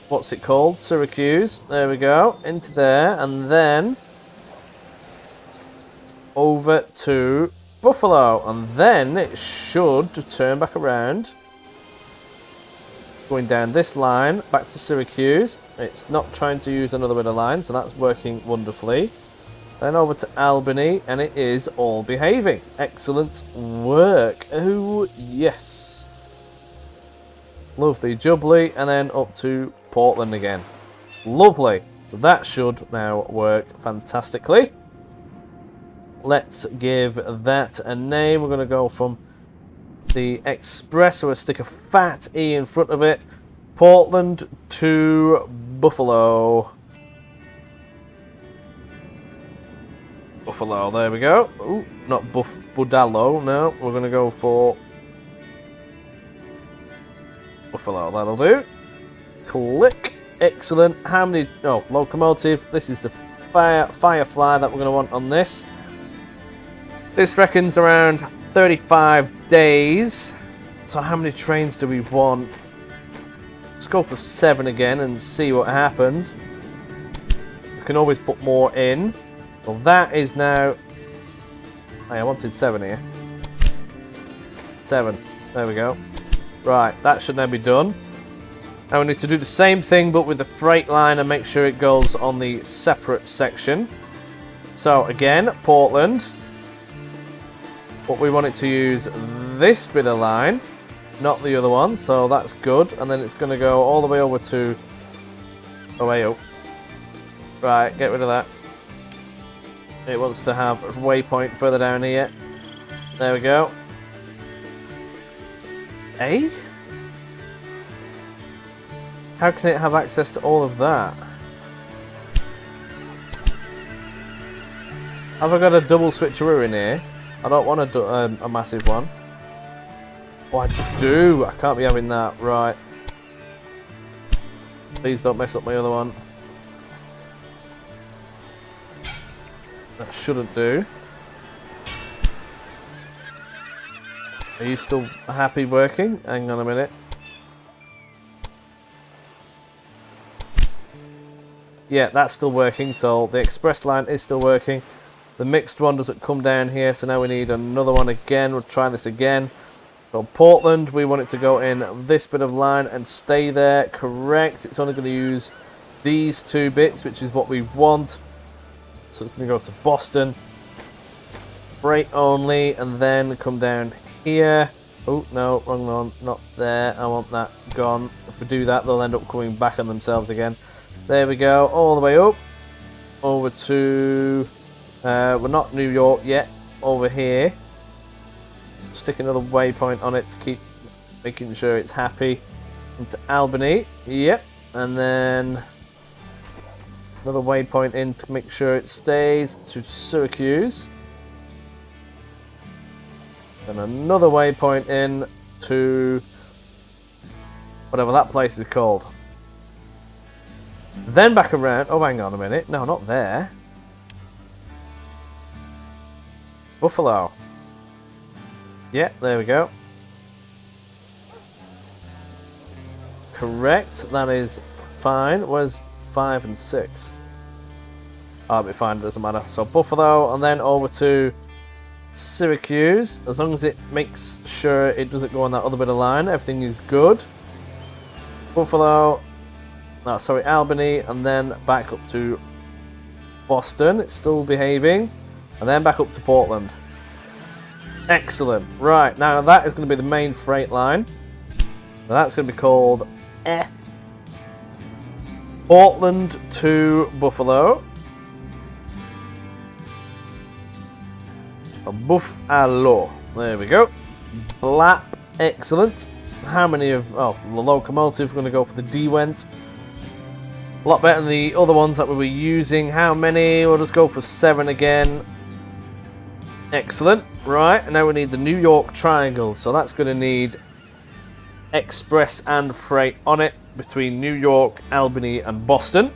what's it called? Syracuse, there we go, into there, and then over to Buffalo, and then it should turn back around going down this line back to Syracuse. It's not trying to use another bit of line, so that's working wonderfully. Then over to Albany, and it is all behaving. Excellent work. Oh, yes. Lovely jubbly, and then up to Portland again. Lovely. So that should now work fantastically. Let's give that a name. We're going to go from the Express, so we'll stick a fat E in front of it. Portland to Buffalo. Buffalo, there we go. Ooh, not Budallo, no. We're going to go for Buffalo, that'll do. Click. Excellent. How many? Oh, locomotive. This is the Firefly that we're going to want on this. This reckons around 35 days. So how many trains do we want? Let's go for 7 again and see what happens. We can always put more in. Well, that is now... Hey, I wanted 7 here. 7. There we go. Right, that should now be done. Now we need to do the same thing but with the freight line and make sure it goes on the separate section. So again, Portland. But we want it to use this bit of line, not the other one, so that's good. And then it's going to go all the way over to Ohio. Right, get rid of that. It wants to have a waypoint further down here. There we go. Eh? How can it have access to all of that? Have I got a double switcheroo in here? I don't want a massive one. Oh, I do. I can't be having that. Right. Please don't mess up my other one. That shouldn't do. Are you still happy working? Hang on a minute. Yeah, that's still working, so the express line is still working. The mixed one doesn't come down here, so now we need another one again. We'll try this again. So Portland, we want it to go in this bit of line and stay there. Correct. It's only going to use these 2 bits, which is what we want. So it's going to go to Boston. Freight only, and then come down here. Oh, no, wrong one. Not there. I want that gone. If we do that, they'll end up coming back on themselves again. There we go, all the way up, over to, we're not New York yet, over here. Stick another waypoint on it to keep making sure it's happy. Into Albany, yep, and then another waypoint in to make sure it stays to Syracuse. Then another waypoint in to whatever that place is called. Then back around. Oh, hang on a minute. No, not there. Buffalo. Yeah, there we go. Correct. That is fine. Where's 5 and 6? I'll be fine. Doesn't matter. So Buffalo, and then over to Syracuse. As long as it makes sure it doesn't go on that other bit of line, everything is good. Buffalo. No, sorry, Albany, and then back up to Boston. It's still behaving. And then back up to Portland. Excellent. Right, now that is going to be the main freight line. Now that's going to be called F. Portland to Buffalo. Buffalo. There we go. Blap. Excellent. How many of... Oh, the locomotive. We're going to go for the D-Went. A lot better than the other ones that we were using. How many? We'll just go for 7 again. Excellent. Right, and now we need the New York Triangle. So that's going to need express and freight on it between New York, Albany, and Boston.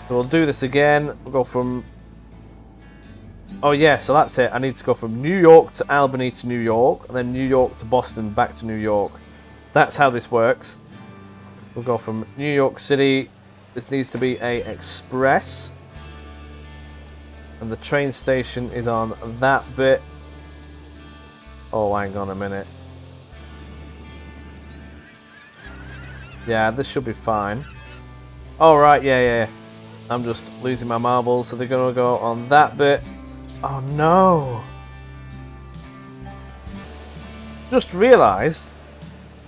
So we'll do this again. We'll go from... Oh yeah, so that's it. I need to go from New York to Albany to New York, and then New York to Boston, back to New York. That's how this works. We'll go from New York City. This needs to be a express. And the train station is on that bit. Oh, hang on a minute. Yeah, this should be fine. Oh, right, yeah. I'm just losing my marbles, so they're going to go on that bit. Oh, no. Just realised,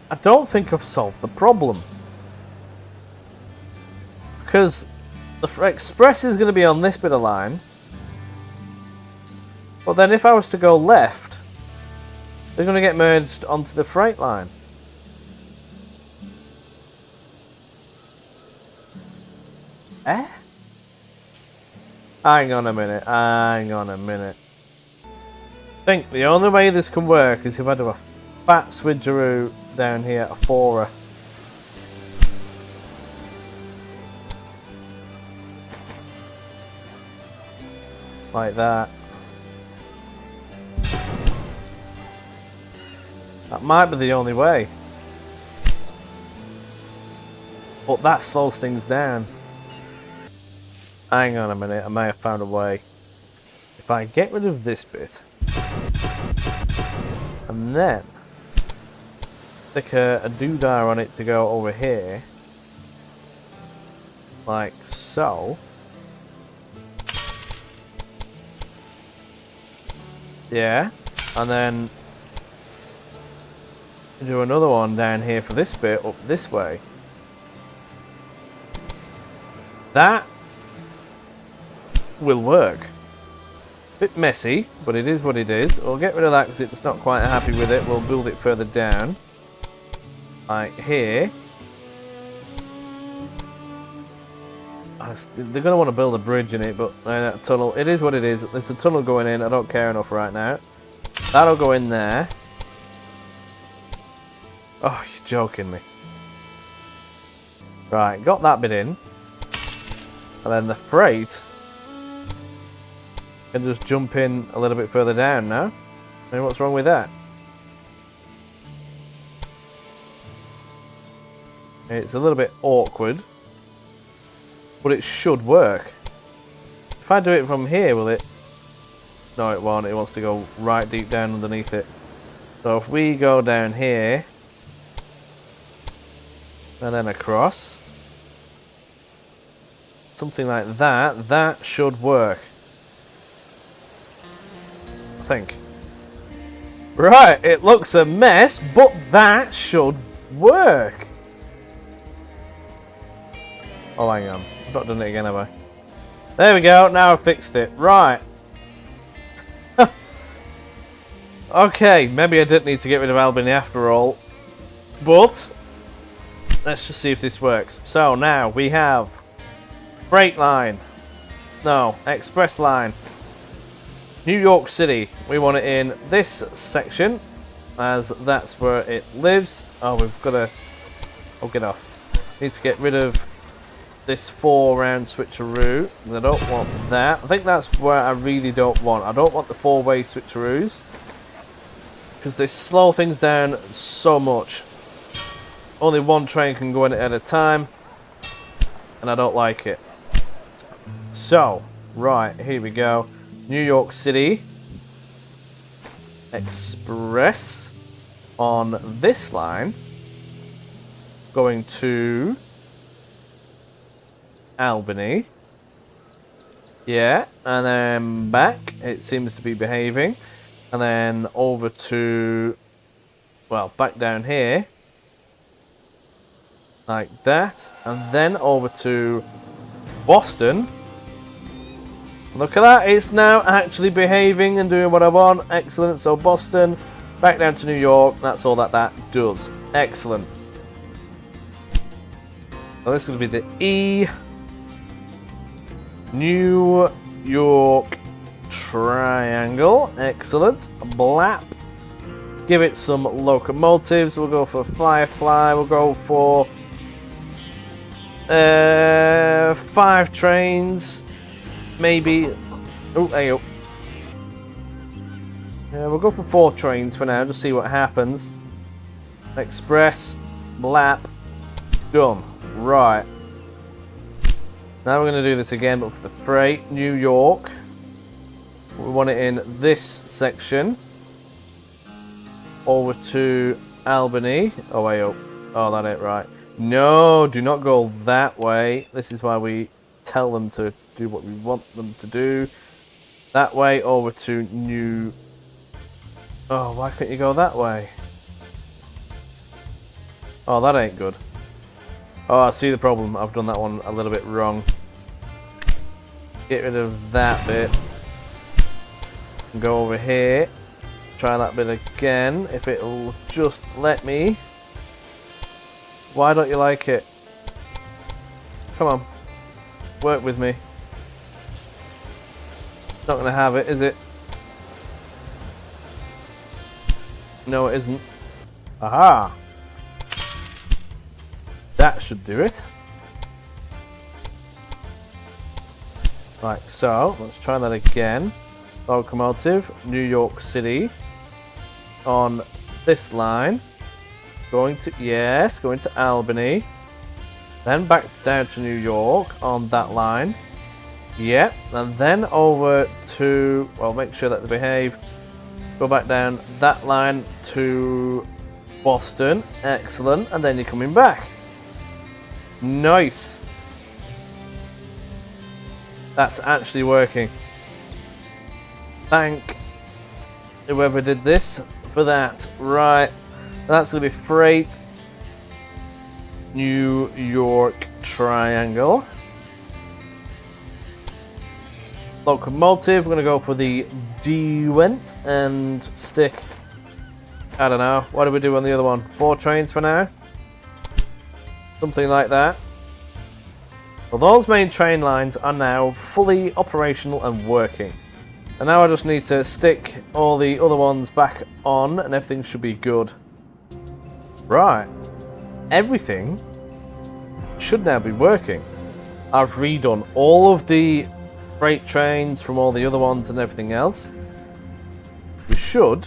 I don't think I've solved the problem. Because the express is going to be on this bit of line. But then if I was to go left, they're going to get merged onto the freight line. Eh? Hang on a minute. I think the only way this can work is if I do a fat switcheroo down here, a forer. Like that. That might be the only way. But that slows things down. Hang on a minute, I may have found a way. If I get rid of this bit, and then stick a doodah on it to go over here, like so. Yeah, and then do another one down here for this bit up this way. That will work. Bit messy, but it is what it is. We'll get rid of that because it's not quite happy with it. We'll build it further down, like here. They're going to want to build a bridge in it, but a tunnel. It is what it is. There's a tunnel going in. I don't care enough right now. That'll go in there. Oh, you're joking me. Right, got that bit in. And then the freight can just jump in a little bit further down now. And what's wrong with that? It's a little bit awkward, but it should work. If I do it from here, will it? No, it won't. It wants to go right deep down underneath it. So if we go down here, and then across, something like that, that should work. I think. Right, it looks a mess, but that should work. Oh, hang on. I've not done it again, have I? There we go, now I've fixed it. Right. Okay, maybe I didn't need to get rid of Albany after all. But let's just see if this works. So now we have freight line. No, express line. New York City. We want it in this section, as that's where it lives. Oh, we've got to... Oh, get off. Need to get rid of this 4-round switcheroo. I don't want that. I think that's where I really don't want. I don't want the 4-way switcheroos, because they slow things down so much. Only one train can go in at a time, and I don't like it. So, right, here we go. New York City Express on this line, going to Albany. Yeah, and then back. It seems to be behaving. And then over to, well, back down here. Like that. And then over to Boston. Look at that. It's now actually behaving and doing what I want. Excellent. So Boston, back down to New York. That's all that does. Excellent. So this is going to be the E. New York Triangle. Excellent. Blap. Give it some locomotives. We'll go for Firefly. We'll go for 5 trains. Maybe. Oh, there you go. Yeah, we'll go for 4 trains for now. Just see what happens. Express. Blap. Done. Right. Now we're going to do this again, but for the freight. New York. We want it in this section. Over to Albany. Oh, wait up. Oh, that ain't right. No, do not go that way. This is why we tell them to do what we want them to do. That way over to New... Oh, why can't you go that way? Oh, that ain't good. Oh, I see the problem. I've done that one a little bit wrong. Get rid of that bit. And go over here. Try that bit again. If it'll just let me. Why don't you like it? Come on. Work with me. Not going to have it, is it? No, it isn't. Aha! That should do it. Right, so let's try that again. Locomotive, New York City. On this line. Going to Albany. Then back down to New York on that line. Yep, and then over to, well, make sure that they behave. Go back down that line to Boston. Excellent. And then you're coming back. Nice. That's actually working. Thank whoever did this for that. Right. That's going to be freight. New York Triangle. Locomotive, we're going to go for the Dewent and stick, I don't know, what do we do on the other one? 4 trains for now? Something like that. Well, those main train lines are now fully operational and working. And now I just need to stick all the other ones back on and everything should be good. Right. Everything should now be working. I've redone all of the freight trains from all the other ones and everything else. We should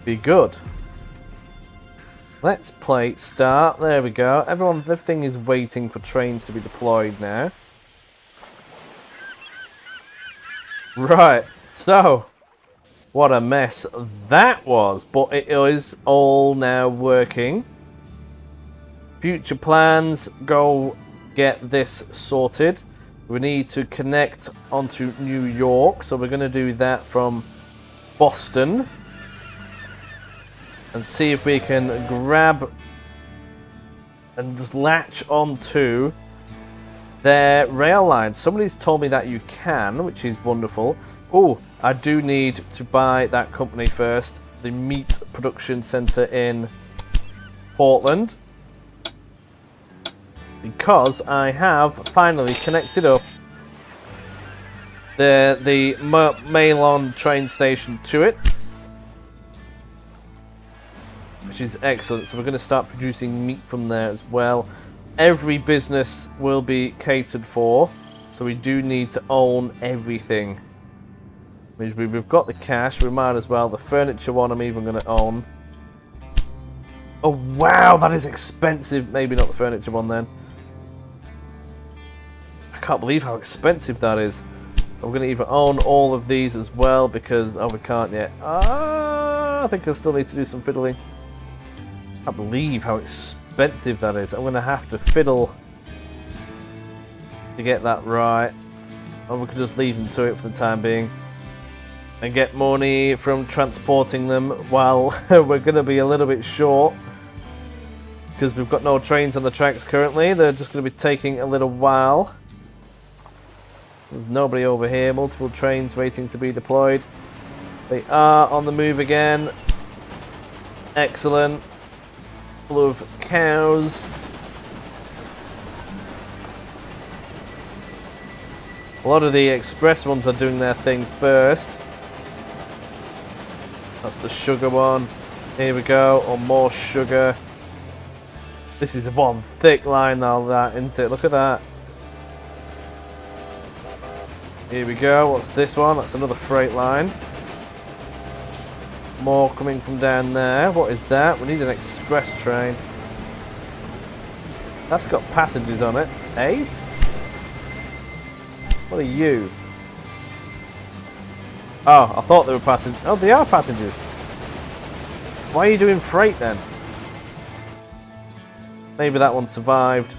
be good. Let's play start. There we go. Everything is waiting for trains to be deployed now. Right. So, what a mess that was. But it is all now working. Future plans. Go get this sorted. We need to connect onto New York, so we're going to do that from Boston and see if we can grab and just latch onto their rail line. Somebody's told me that you can, which is wonderful. Oh, I do need to buy that company first, the meat production centre in Portland. Because I have finally connected up the Malon train station to it, which is excellent. So we're going to start producing meat from there as well. Every business will be catered for, so we do need to own everything. We've got the cash, we might as well. The furniture one I'm even going to own. Oh wow, that is expensive. Maybe not the furniture one then. I can't believe how expensive that is. I'm going to even own all of these as well because... Oh, we can't yet. I think I still need to do some fiddling. I can't believe how expensive that is. I'm going to have to fiddle to get that right. Or we can just leave them to it for the time being. And get money from transporting them while we're going to be a little bit short. Because we've got no trains on the tracks currently. They're just going to be taking a little while. There's nobody over here. Multiple trains waiting to be deployed. They are on the move again. Excellent. Full of cows. A lot of the express ones are doing their thing first. That's the sugar one. Here we go. Or more sugar. This is one thick line now, that, isn't it? Look at that. Here we go. What's this one? That's another freight line. More coming from down there. What is that? We need an express train. That's got passengers on it. Eh? What are you? Oh, I thought they were passengers. Oh, they are passengers. Why are you doing freight then? Maybe that one survived.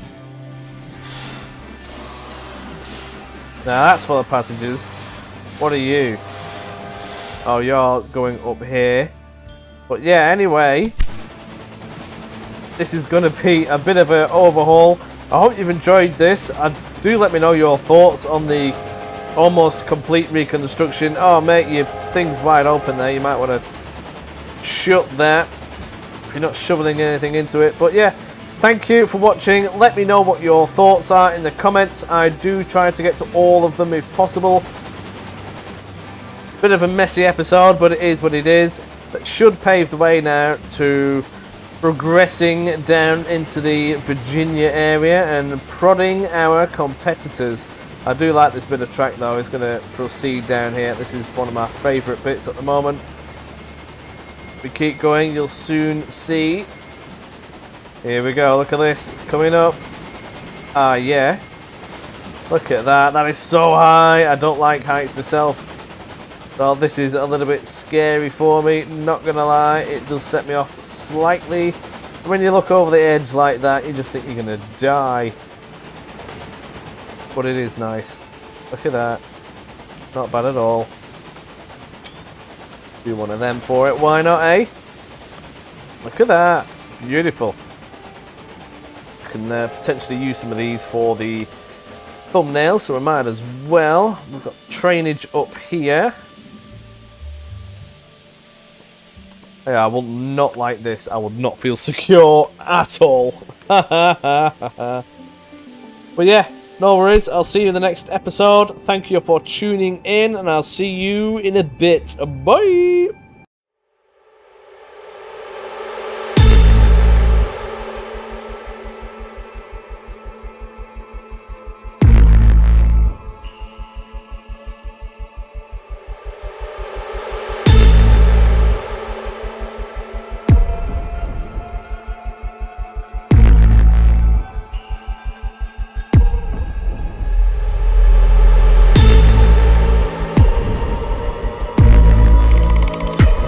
Now that's full of passengers. What are you? Oh, you're going up here. But yeah, anyway, this is going to be a bit of an overhaul. I hope you've enjoyed this. Do let me know your thoughts on the almost complete reconstruction. Oh, mate, your thing's wide open there. You might want to shut that if you're not shoveling anything into it. But yeah, thank you for watching. Let me know what your thoughts are in the comments. I do try to get to all of them if possible. Bit of a messy episode, but it is what it is. That should pave the way now to progressing down into the Virginia area and prodding our competitors. I do like this bit of track though. It's going to proceed down here. This is one of my favourite bits at the moment. If we keep going, you'll soon see. Here we go. Look at this. It's coming up. Ah, yeah. Look at that. That is so high. I don't like heights myself. So this is a little bit scary for me, not gonna lie. It does set me off slightly. When you look over the edge like that, you just think you're gonna die. But it is nice. Look at that. Not bad at all. Do one of them for it, why not, eh? Look at that. Beautiful. Can potentially use some of these for the thumbnail, so we might as well. We've got trainage up here. Yeah, I will not like this. I would not feel secure at all. But yeah, no worries. I'll see you in the next episode. Thank you for tuning in, and I'll see you in a bit. Bye!